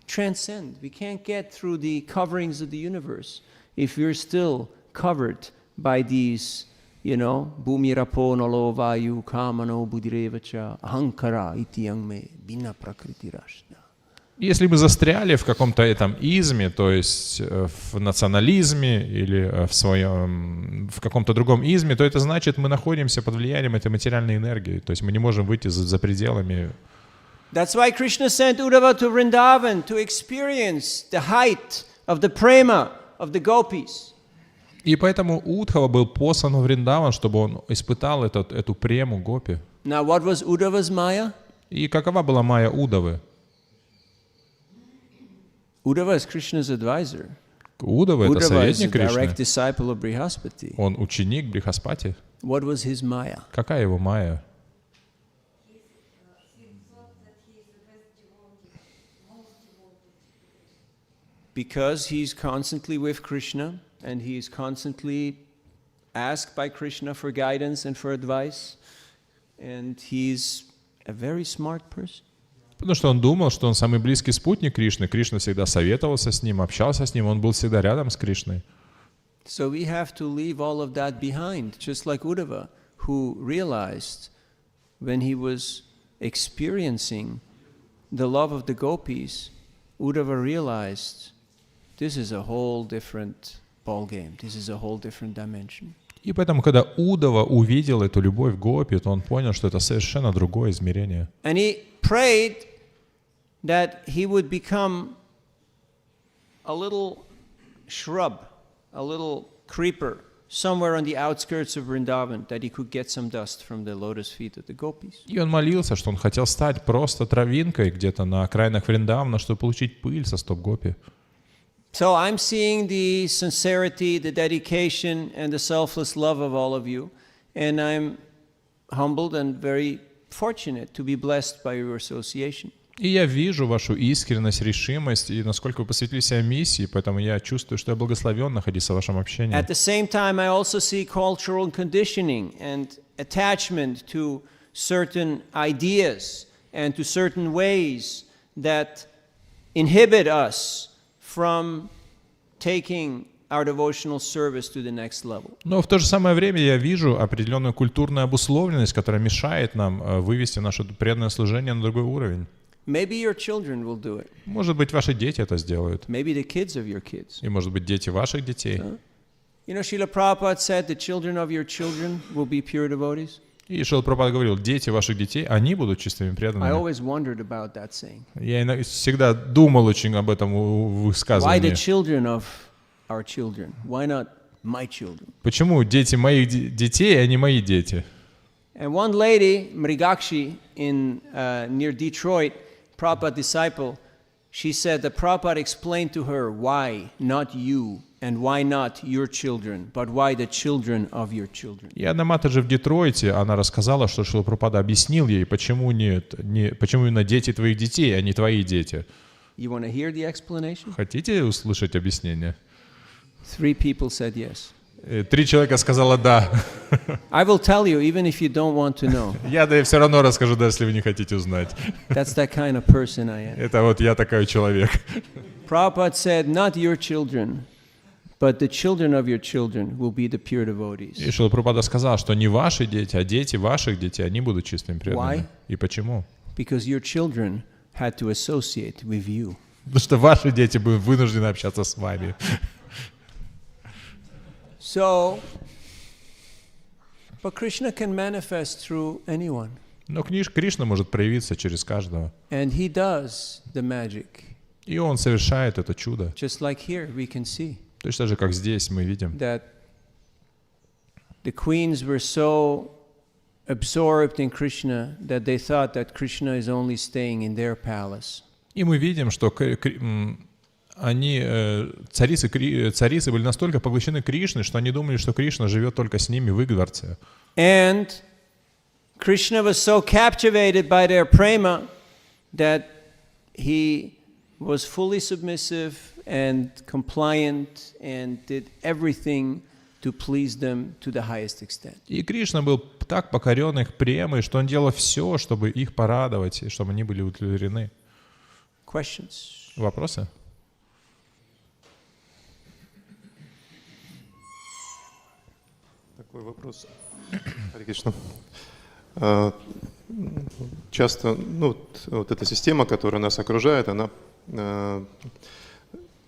[SPEAKER 1] transcend. We can't get through the coverings of the universe if we're still covered by these, bhumirapo nalo vayu kamano budirevacha ahankara iti yangme bina prakriti rashna.
[SPEAKER 2] Если мы застряли в каком-то этом изме, то есть в национализме или в каком-то другом изме, то это значит, мы находимся под влиянием этой материальной энергии. То есть мы не можем выйти за пределами.
[SPEAKER 1] That's why Krishna sent Uddhava to Vrindavan to experience the height of the prema of the gopis.
[SPEAKER 2] И поэтому Удхава был послан в Вриндаван, чтобы он испытал эту прему гопи.
[SPEAKER 1] Now what was Uddhava's Maya?
[SPEAKER 2] И какова была майя Удавы?
[SPEAKER 1] Uddhava is Krishna's advisor.
[SPEAKER 2] Удава — это
[SPEAKER 1] Uddhava is a
[SPEAKER 2] советник
[SPEAKER 1] direct
[SPEAKER 2] Кришны.
[SPEAKER 1] disciple of Brihaspati.
[SPEAKER 2] Он ученик Брихаспати.
[SPEAKER 1] What was his Maya?
[SPEAKER 2] Какая его майя?
[SPEAKER 1] Because he's constantly with Krishna and he's constantly asked by Krishna for guidance and for advice, and he's a very smart person.
[SPEAKER 2] Потому что он думал, что он самый близкий спутник Кришны. Кришна всегда советовался с ним, общался с ним, он был всегда рядом с Кришной.
[SPEAKER 1] So we have to leave all of that behind, just like Uddhava, who realized when he was experiencing the love of the gopis, Uddhava realized this is a whole different ballgame, this is a whole different dimension.
[SPEAKER 2] И поэтому, когда Удава увидел эту любовь гопи, то он понял, что это совершенно другое измерение.
[SPEAKER 1] And he prayed that he would become a little shrub, a little creeper, somewhere on the outskirts of Vrindavan, that he could get some dust from the lotus feet of the gopis.
[SPEAKER 2] И он молился, что он хотел стать просто травинкой где-то на окраинах Вриндавана, чтобы получить пыль со стоп гопи.
[SPEAKER 1] So I'm seeing the sincerity, the dedication, and the selfless love of all of you, and I'm humbled and very fortunate to be blessed by your association.
[SPEAKER 2] И я вижу вашу искренность, решимость, и насколько вы посвятили себя миссии, поэтому я чувствую, что я благословен находиться в вашем общении.
[SPEAKER 1] At the same time, I also see cultural conditioning and attachment to certain ideas and to certain ways that inhibit us from taking our devotional service to the next level.
[SPEAKER 2] Но в то же самое время я вижу определенную культурную обусловленность, которая мешает нам вывести наше преданное служение на другой уровень.
[SPEAKER 1] Maybe your children will do it.
[SPEAKER 2] Может быть, ваши дети это сделают.
[SPEAKER 1] Maybe the kids of your kids.
[SPEAKER 2] И, может быть, дети ваших детей.
[SPEAKER 1] You know, Srila Prabhupada said the children of your children will be pure devotees.
[SPEAKER 2] И Шрила Прабхупада говорил, дети ваших детей, они будут чистыми
[SPEAKER 1] I
[SPEAKER 2] преданными.
[SPEAKER 1] always wondered about that saying.
[SPEAKER 2] Я всегда думал очень об этом
[SPEAKER 1] Why the
[SPEAKER 2] высказывании.
[SPEAKER 1] children of our children? Why not my children?
[SPEAKER 2] Почему дети моих детей, а не мои дети?
[SPEAKER 1] And one lady, Mrigakshi, near Detroit, Prabhupada disciple, she said that Prabhupada explained to her why not you and why not your children, but why the children of your children.
[SPEAKER 2] И одна Матаджи в Детройте, она рассказала, что Шрила Прабхупада объяснил ей, почему почему именно дети твоих детей, а не твои дети.
[SPEAKER 1] You want to hear the explanation?
[SPEAKER 2] Хотите услышать объяснение?
[SPEAKER 1] 3 people said yes.
[SPEAKER 2] 3 человека сказала да.
[SPEAKER 1] I will tell you, even if you don't want to know.
[SPEAKER 2] Я все равно расскажу, даже если вы не хотите узнать.
[SPEAKER 1] That's that kind of person I am.
[SPEAKER 2] Это вот я такой человек.
[SPEAKER 1] Prabhupada said, not your children, but the children of your children will be the pure devotees.
[SPEAKER 2] И Шрила Прабхупада сказал, что не ваши дети, а дети ваших детей, они будут чистыми преданными.
[SPEAKER 1] Why?
[SPEAKER 2] И почему?
[SPEAKER 1] Because your children had to associate with you.
[SPEAKER 2] Потому что ваши дети будут вынуждены общаться с вами.
[SPEAKER 1] So, but Krishna can manifest through anyone.
[SPEAKER 2] Но Кришна может проявиться через каждого.
[SPEAKER 1] And he does the magic.
[SPEAKER 2] И он совершает это чудо.
[SPEAKER 1] Just like here, we can see
[SPEAKER 2] Точно же, как здесь мы видим.
[SPEAKER 1] that the queens were so absorbed in Krishna that they thought that Krishna is only staying in their palace.
[SPEAKER 2] И мы видим, что царицы были настолько поглощены Кришной, что они думали, что Кришна живет только с ними в их дворце.
[SPEAKER 1] And Krishna was so captivated by their prema that he was fully submissive and compliant and did everything to please them to the highest extent.
[SPEAKER 2] И Кришна был так покорен их премой, что он делал все, чтобы их порадовать, и чтобы они были удовлетворены.
[SPEAKER 1] Questions?
[SPEAKER 2] Вопросы?
[SPEAKER 7] Такой вопрос. Харе Кришна. Часто вот эта система, которая нас окружает, она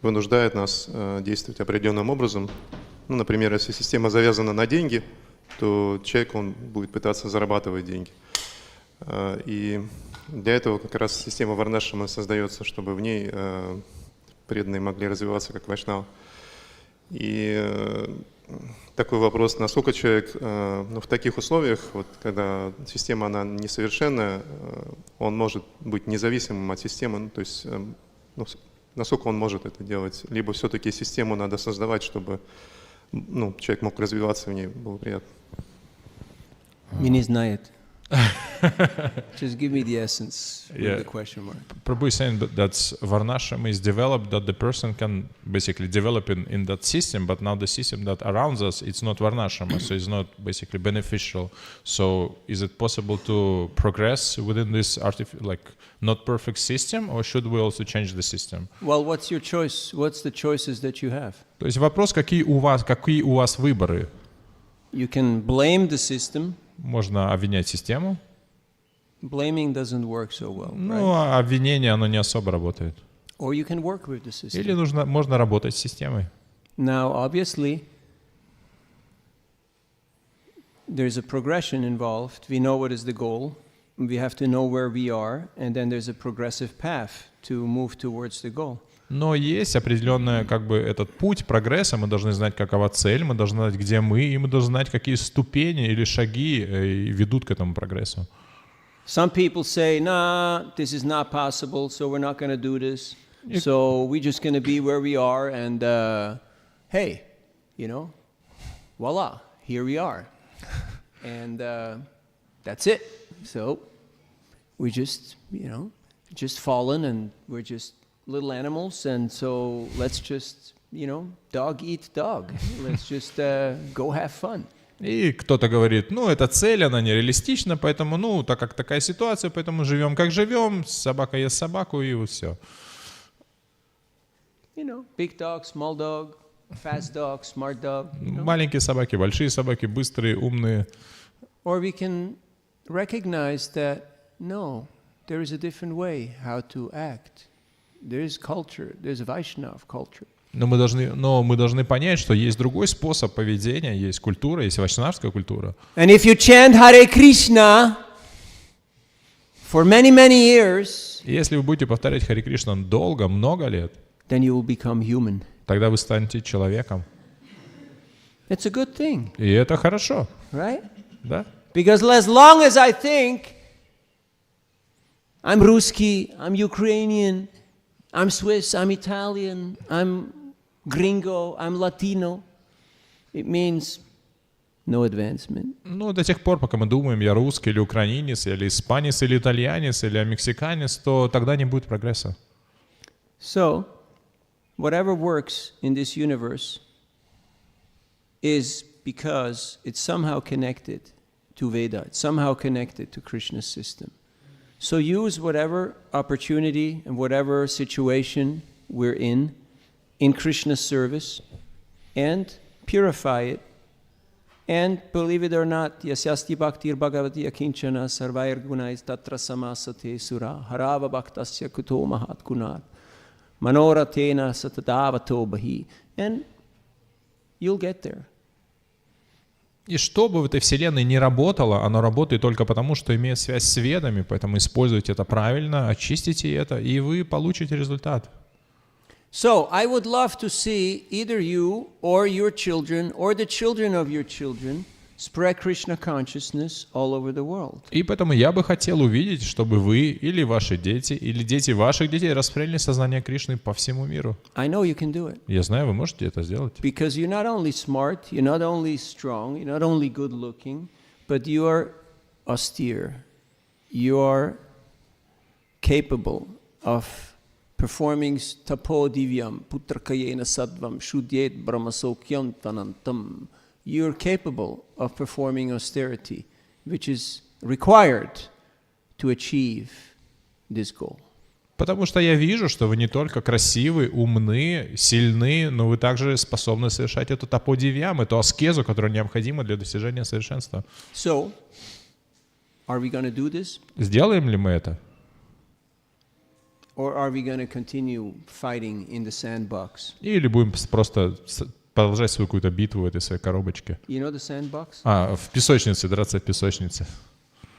[SPEAKER 7] вынуждает нас действовать определенным образом. Ну, например, если система завязана на деньги, то человек, он будет пытаться зарабатывать деньги. И для этого как раз система варнашрама создается, чтобы в ней преданные могли развиваться как вайшнавы. И такой вопрос, насколько человек в таких условиях, вот, когда система она несовершенная, он может быть независимым от системы, то есть насколько он может это делать, либо все-таки систему надо создавать, чтобы человек мог развиваться в ней, было приятно.
[SPEAKER 1] Не знает. Just give me the essence with the question mark.
[SPEAKER 2] Prabhu is saying that Varnashram is developed, that the person can basically develop in that system, but now the system that around us, it's not Varnashram, so it's not basically beneficial. So is it possible to progress within this not perfect system, or should we also change the system?
[SPEAKER 1] Well, what's your choice? What's the choices that you have?
[SPEAKER 2] То есть вопрос, какие у вас выборы?
[SPEAKER 1] You can blame the system.
[SPEAKER 2] Можно обвинять систему.
[SPEAKER 1] Blaming doesn't work so well,
[SPEAKER 2] Ну, а обвинение, оно не особо работает.
[SPEAKER 1] Or you can work with the system.
[SPEAKER 2] Или можно работать с системой.
[SPEAKER 1] Now, obviously, there's a progression involved. We know what is the goal. We have to know where we are, and then there's a progressive path to move towards the goal.
[SPEAKER 2] Но есть определенный этот путь прогресса, мы должны знать, какова цель, мы должны знать, где мы, и мы должны знать, какие ступени или шаги ведут к этому прогрессу.
[SPEAKER 1] Some people say, nah, this is not possible, so we're not going to do this. So we're just going to be where we are, and hey, voila, here we are. And that's it. So we just fallen, and we're just little animals, and so let's just, dog eat dog. Let's just go have fun.
[SPEAKER 2] И кто-то говорит, эта цель, она нереалистична, поэтому, так как такая ситуация, поэтому живем как живем, собака ест собаку, и все.
[SPEAKER 1] Big dog, small dog, fast dog, smart dog.
[SPEAKER 2] Маленькие собаки, большие собаки, быстрые, умные.
[SPEAKER 1] Or we can recognize that, no, there is a different way how to act. There is culture, there's a Vaishnava culture.
[SPEAKER 2] Но мы должны понять, что есть другой способ поведения, есть культура, есть вайшнавская культура.
[SPEAKER 1] And if you chant Hare Krishna for many, many years,
[SPEAKER 2] И если вы будете повторять Харе Кришна долго, много лет,
[SPEAKER 1] then you will become human.
[SPEAKER 2] тогда вы станете человеком.
[SPEAKER 1] It's a good thing,
[SPEAKER 2] И это хорошо,
[SPEAKER 1] right?
[SPEAKER 2] да?
[SPEAKER 1] Because as long as I think I'm Ruski, I'm Ukrainian, I'm Swiss, I'm Italian, I'm Gringo, I'm Latino, it means no advancement.
[SPEAKER 2] До тех пор, пока мы думаем, я русский или украинец, или испанец, или итальянец, или мексиканец, то тогда не будет прогресса.
[SPEAKER 1] So, whatever works in this universe is because it's somehow connected to Veda, it's somehow connected to Krishna's system. So use whatever opportunity and whatever situation we're in Krishna's service, and purify it. And believe it or not, yasyasti bhaktir bhagavati akinchana sarvair gunais tatra samasate sura harava bhaktasya kuto mahat gunat manoratena satadavato bahi. And you'll get there.
[SPEAKER 2] И что бы в этой вселенной не работало, оно работает только потому, что имеет связь с ведами, поэтому используйте это правильно, очистите это, и вы получите результат.
[SPEAKER 1] So, I would love to see either you or your children or the children of your children spread Krishna consciousness all over the world.
[SPEAKER 2] И поэтому я бы хотел увидеть, чтобы вы или ваши дети, или дети ваших детей распространили сознание Кришны по всему миру.
[SPEAKER 1] I know you can do it.
[SPEAKER 2] Я знаю, вы можете это сделать.
[SPEAKER 1] Because you're not only smart, you're not only strong, you're not only good looking, but you are austere. You are capable of performing tapo divyam, putrakayena sattvam, shudyet brahmasokyam tanantam. You're capable of performing austerity, which is required to achieve this goal.
[SPEAKER 2] Потому что я вижу, что вы не только красивы, умны, сильны, но вы также способны совершать эту таподивьям, эту аскезу, которая необходима для достижения совершенства.
[SPEAKER 1] So, are we going to do this?
[SPEAKER 2] Сделаем ли мы это?
[SPEAKER 1] Or are we going to continue fighting in the sandbox?
[SPEAKER 2] Или будем просто продолжать свою какую-то битву в этой своей коробочке?
[SPEAKER 1] You know the sandbox?
[SPEAKER 2] В песочнице, драться в песочнице.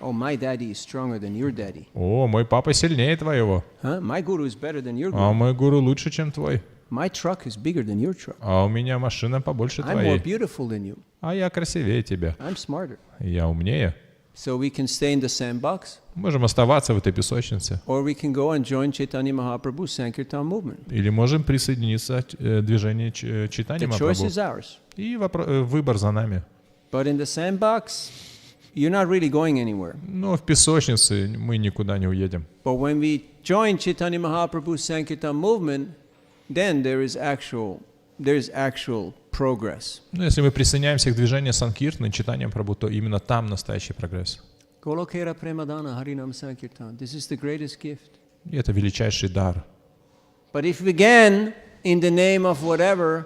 [SPEAKER 1] Oh, my daddy is stronger than your daddy.
[SPEAKER 2] О, мой папа сильнее твоего.
[SPEAKER 1] Huh? My guru is better than your
[SPEAKER 2] А
[SPEAKER 1] guru.
[SPEAKER 2] мой гуру лучше, чем твой.
[SPEAKER 1] My truck is bigger than your truck.
[SPEAKER 2] А у меня машина побольше
[SPEAKER 1] I'm more
[SPEAKER 2] твоей.
[SPEAKER 1] beautiful than you.
[SPEAKER 2] А я красивее тебя.
[SPEAKER 1] I'm smarter.
[SPEAKER 2] Я умнее.
[SPEAKER 1] So we can stay in the sandbox,
[SPEAKER 2] Можем оставаться в этой песочнице.
[SPEAKER 1] or we can go and join Chaitanya Mahaprabhu's Sankirtan movement.
[SPEAKER 2] Или можем присоединиться к движению читания
[SPEAKER 1] The choice
[SPEAKER 2] Махапрабху.
[SPEAKER 1] is ours.
[SPEAKER 2] И выбор за нами.
[SPEAKER 1] But in the sandbox, you're not really going anywhere.
[SPEAKER 2] Но в песочнице мы никуда не уедем.
[SPEAKER 1] But when we join Chaitanya Mahaprabhu's Sankirtan movement, then there is actual progress.
[SPEAKER 2] Но если мы присоединяемся к движению Санкиртана, читанием Прабху, то именно там настоящий прогресс.
[SPEAKER 1] Golokera Premadana Harinam Sankirtan. This is the greatest gift.
[SPEAKER 2] И это величайший дар.
[SPEAKER 1] But if again, in the name of whatever,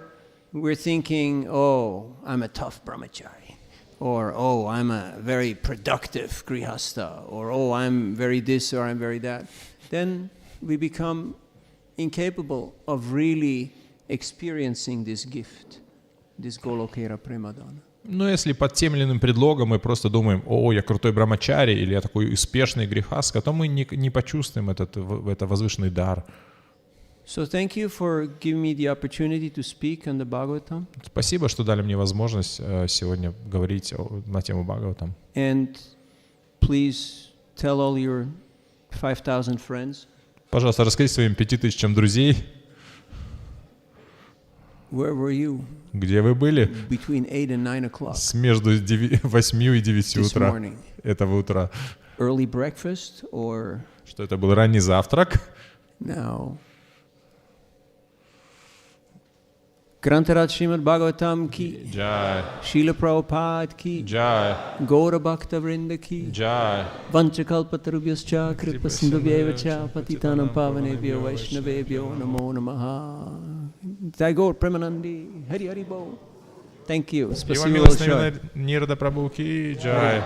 [SPEAKER 1] we're thinking, oh, I'm a tough brahmachari, or oh, I'm a very productive grihasta, or oh, I'm very this or I'm very that, then we become incapable of really experiencing this gift, this Golokera Premadana.
[SPEAKER 2] Но если под тем или иным предлогом мы просто думаем, о, я крутой брамачари, или я такой успешный грехаска, то мы не почувствуем это возвышенный дар.
[SPEAKER 1] So thank you for giving me the opportunity to speak on the Bhagavatam.
[SPEAKER 2] Спасибо, что дали мне возможность сегодня говорить на тему Бхагаватам.
[SPEAKER 1] And please tell all your 5,000 friends,
[SPEAKER 2] Пожалуйста, расскажите своим 5000 друзей,
[SPEAKER 1] where were you
[SPEAKER 2] где вы были
[SPEAKER 1] between 8 and 9 o'clock
[SPEAKER 2] между 8 и 9
[SPEAKER 1] this
[SPEAKER 2] утра
[SPEAKER 1] morning?
[SPEAKER 2] этого утра.
[SPEAKER 1] Early breakfast or
[SPEAKER 2] Что это был ранний завтрак?
[SPEAKER 1] now? Grantarat Srimad Bhagavatam ki,
[SPEAKER 2] Джай,
[SPEAKER 1] Srila Prabhupada ki,
[SPEAKER 2] джай,
[SPEAKER 1] Gaura Bhakta Vrinda ki,
[SPEAKER 2] джай.
[SPEAKER 1] Vanchakalpatarubhyascha Kripasindhubhyeva Patitanam Pavanebhyo Vaishnavebhyo Namo Namaha. Jai Gaur Premanandi, Hari Hari Bo. Thank you.
[SPEAKER 2] И
[SPEAKER 1] Спасибо
[SPEAKER 2] вам
[SPEAKER 1] большое.
[SPEAKER 2] милостивая Нирада Прабху ки джай.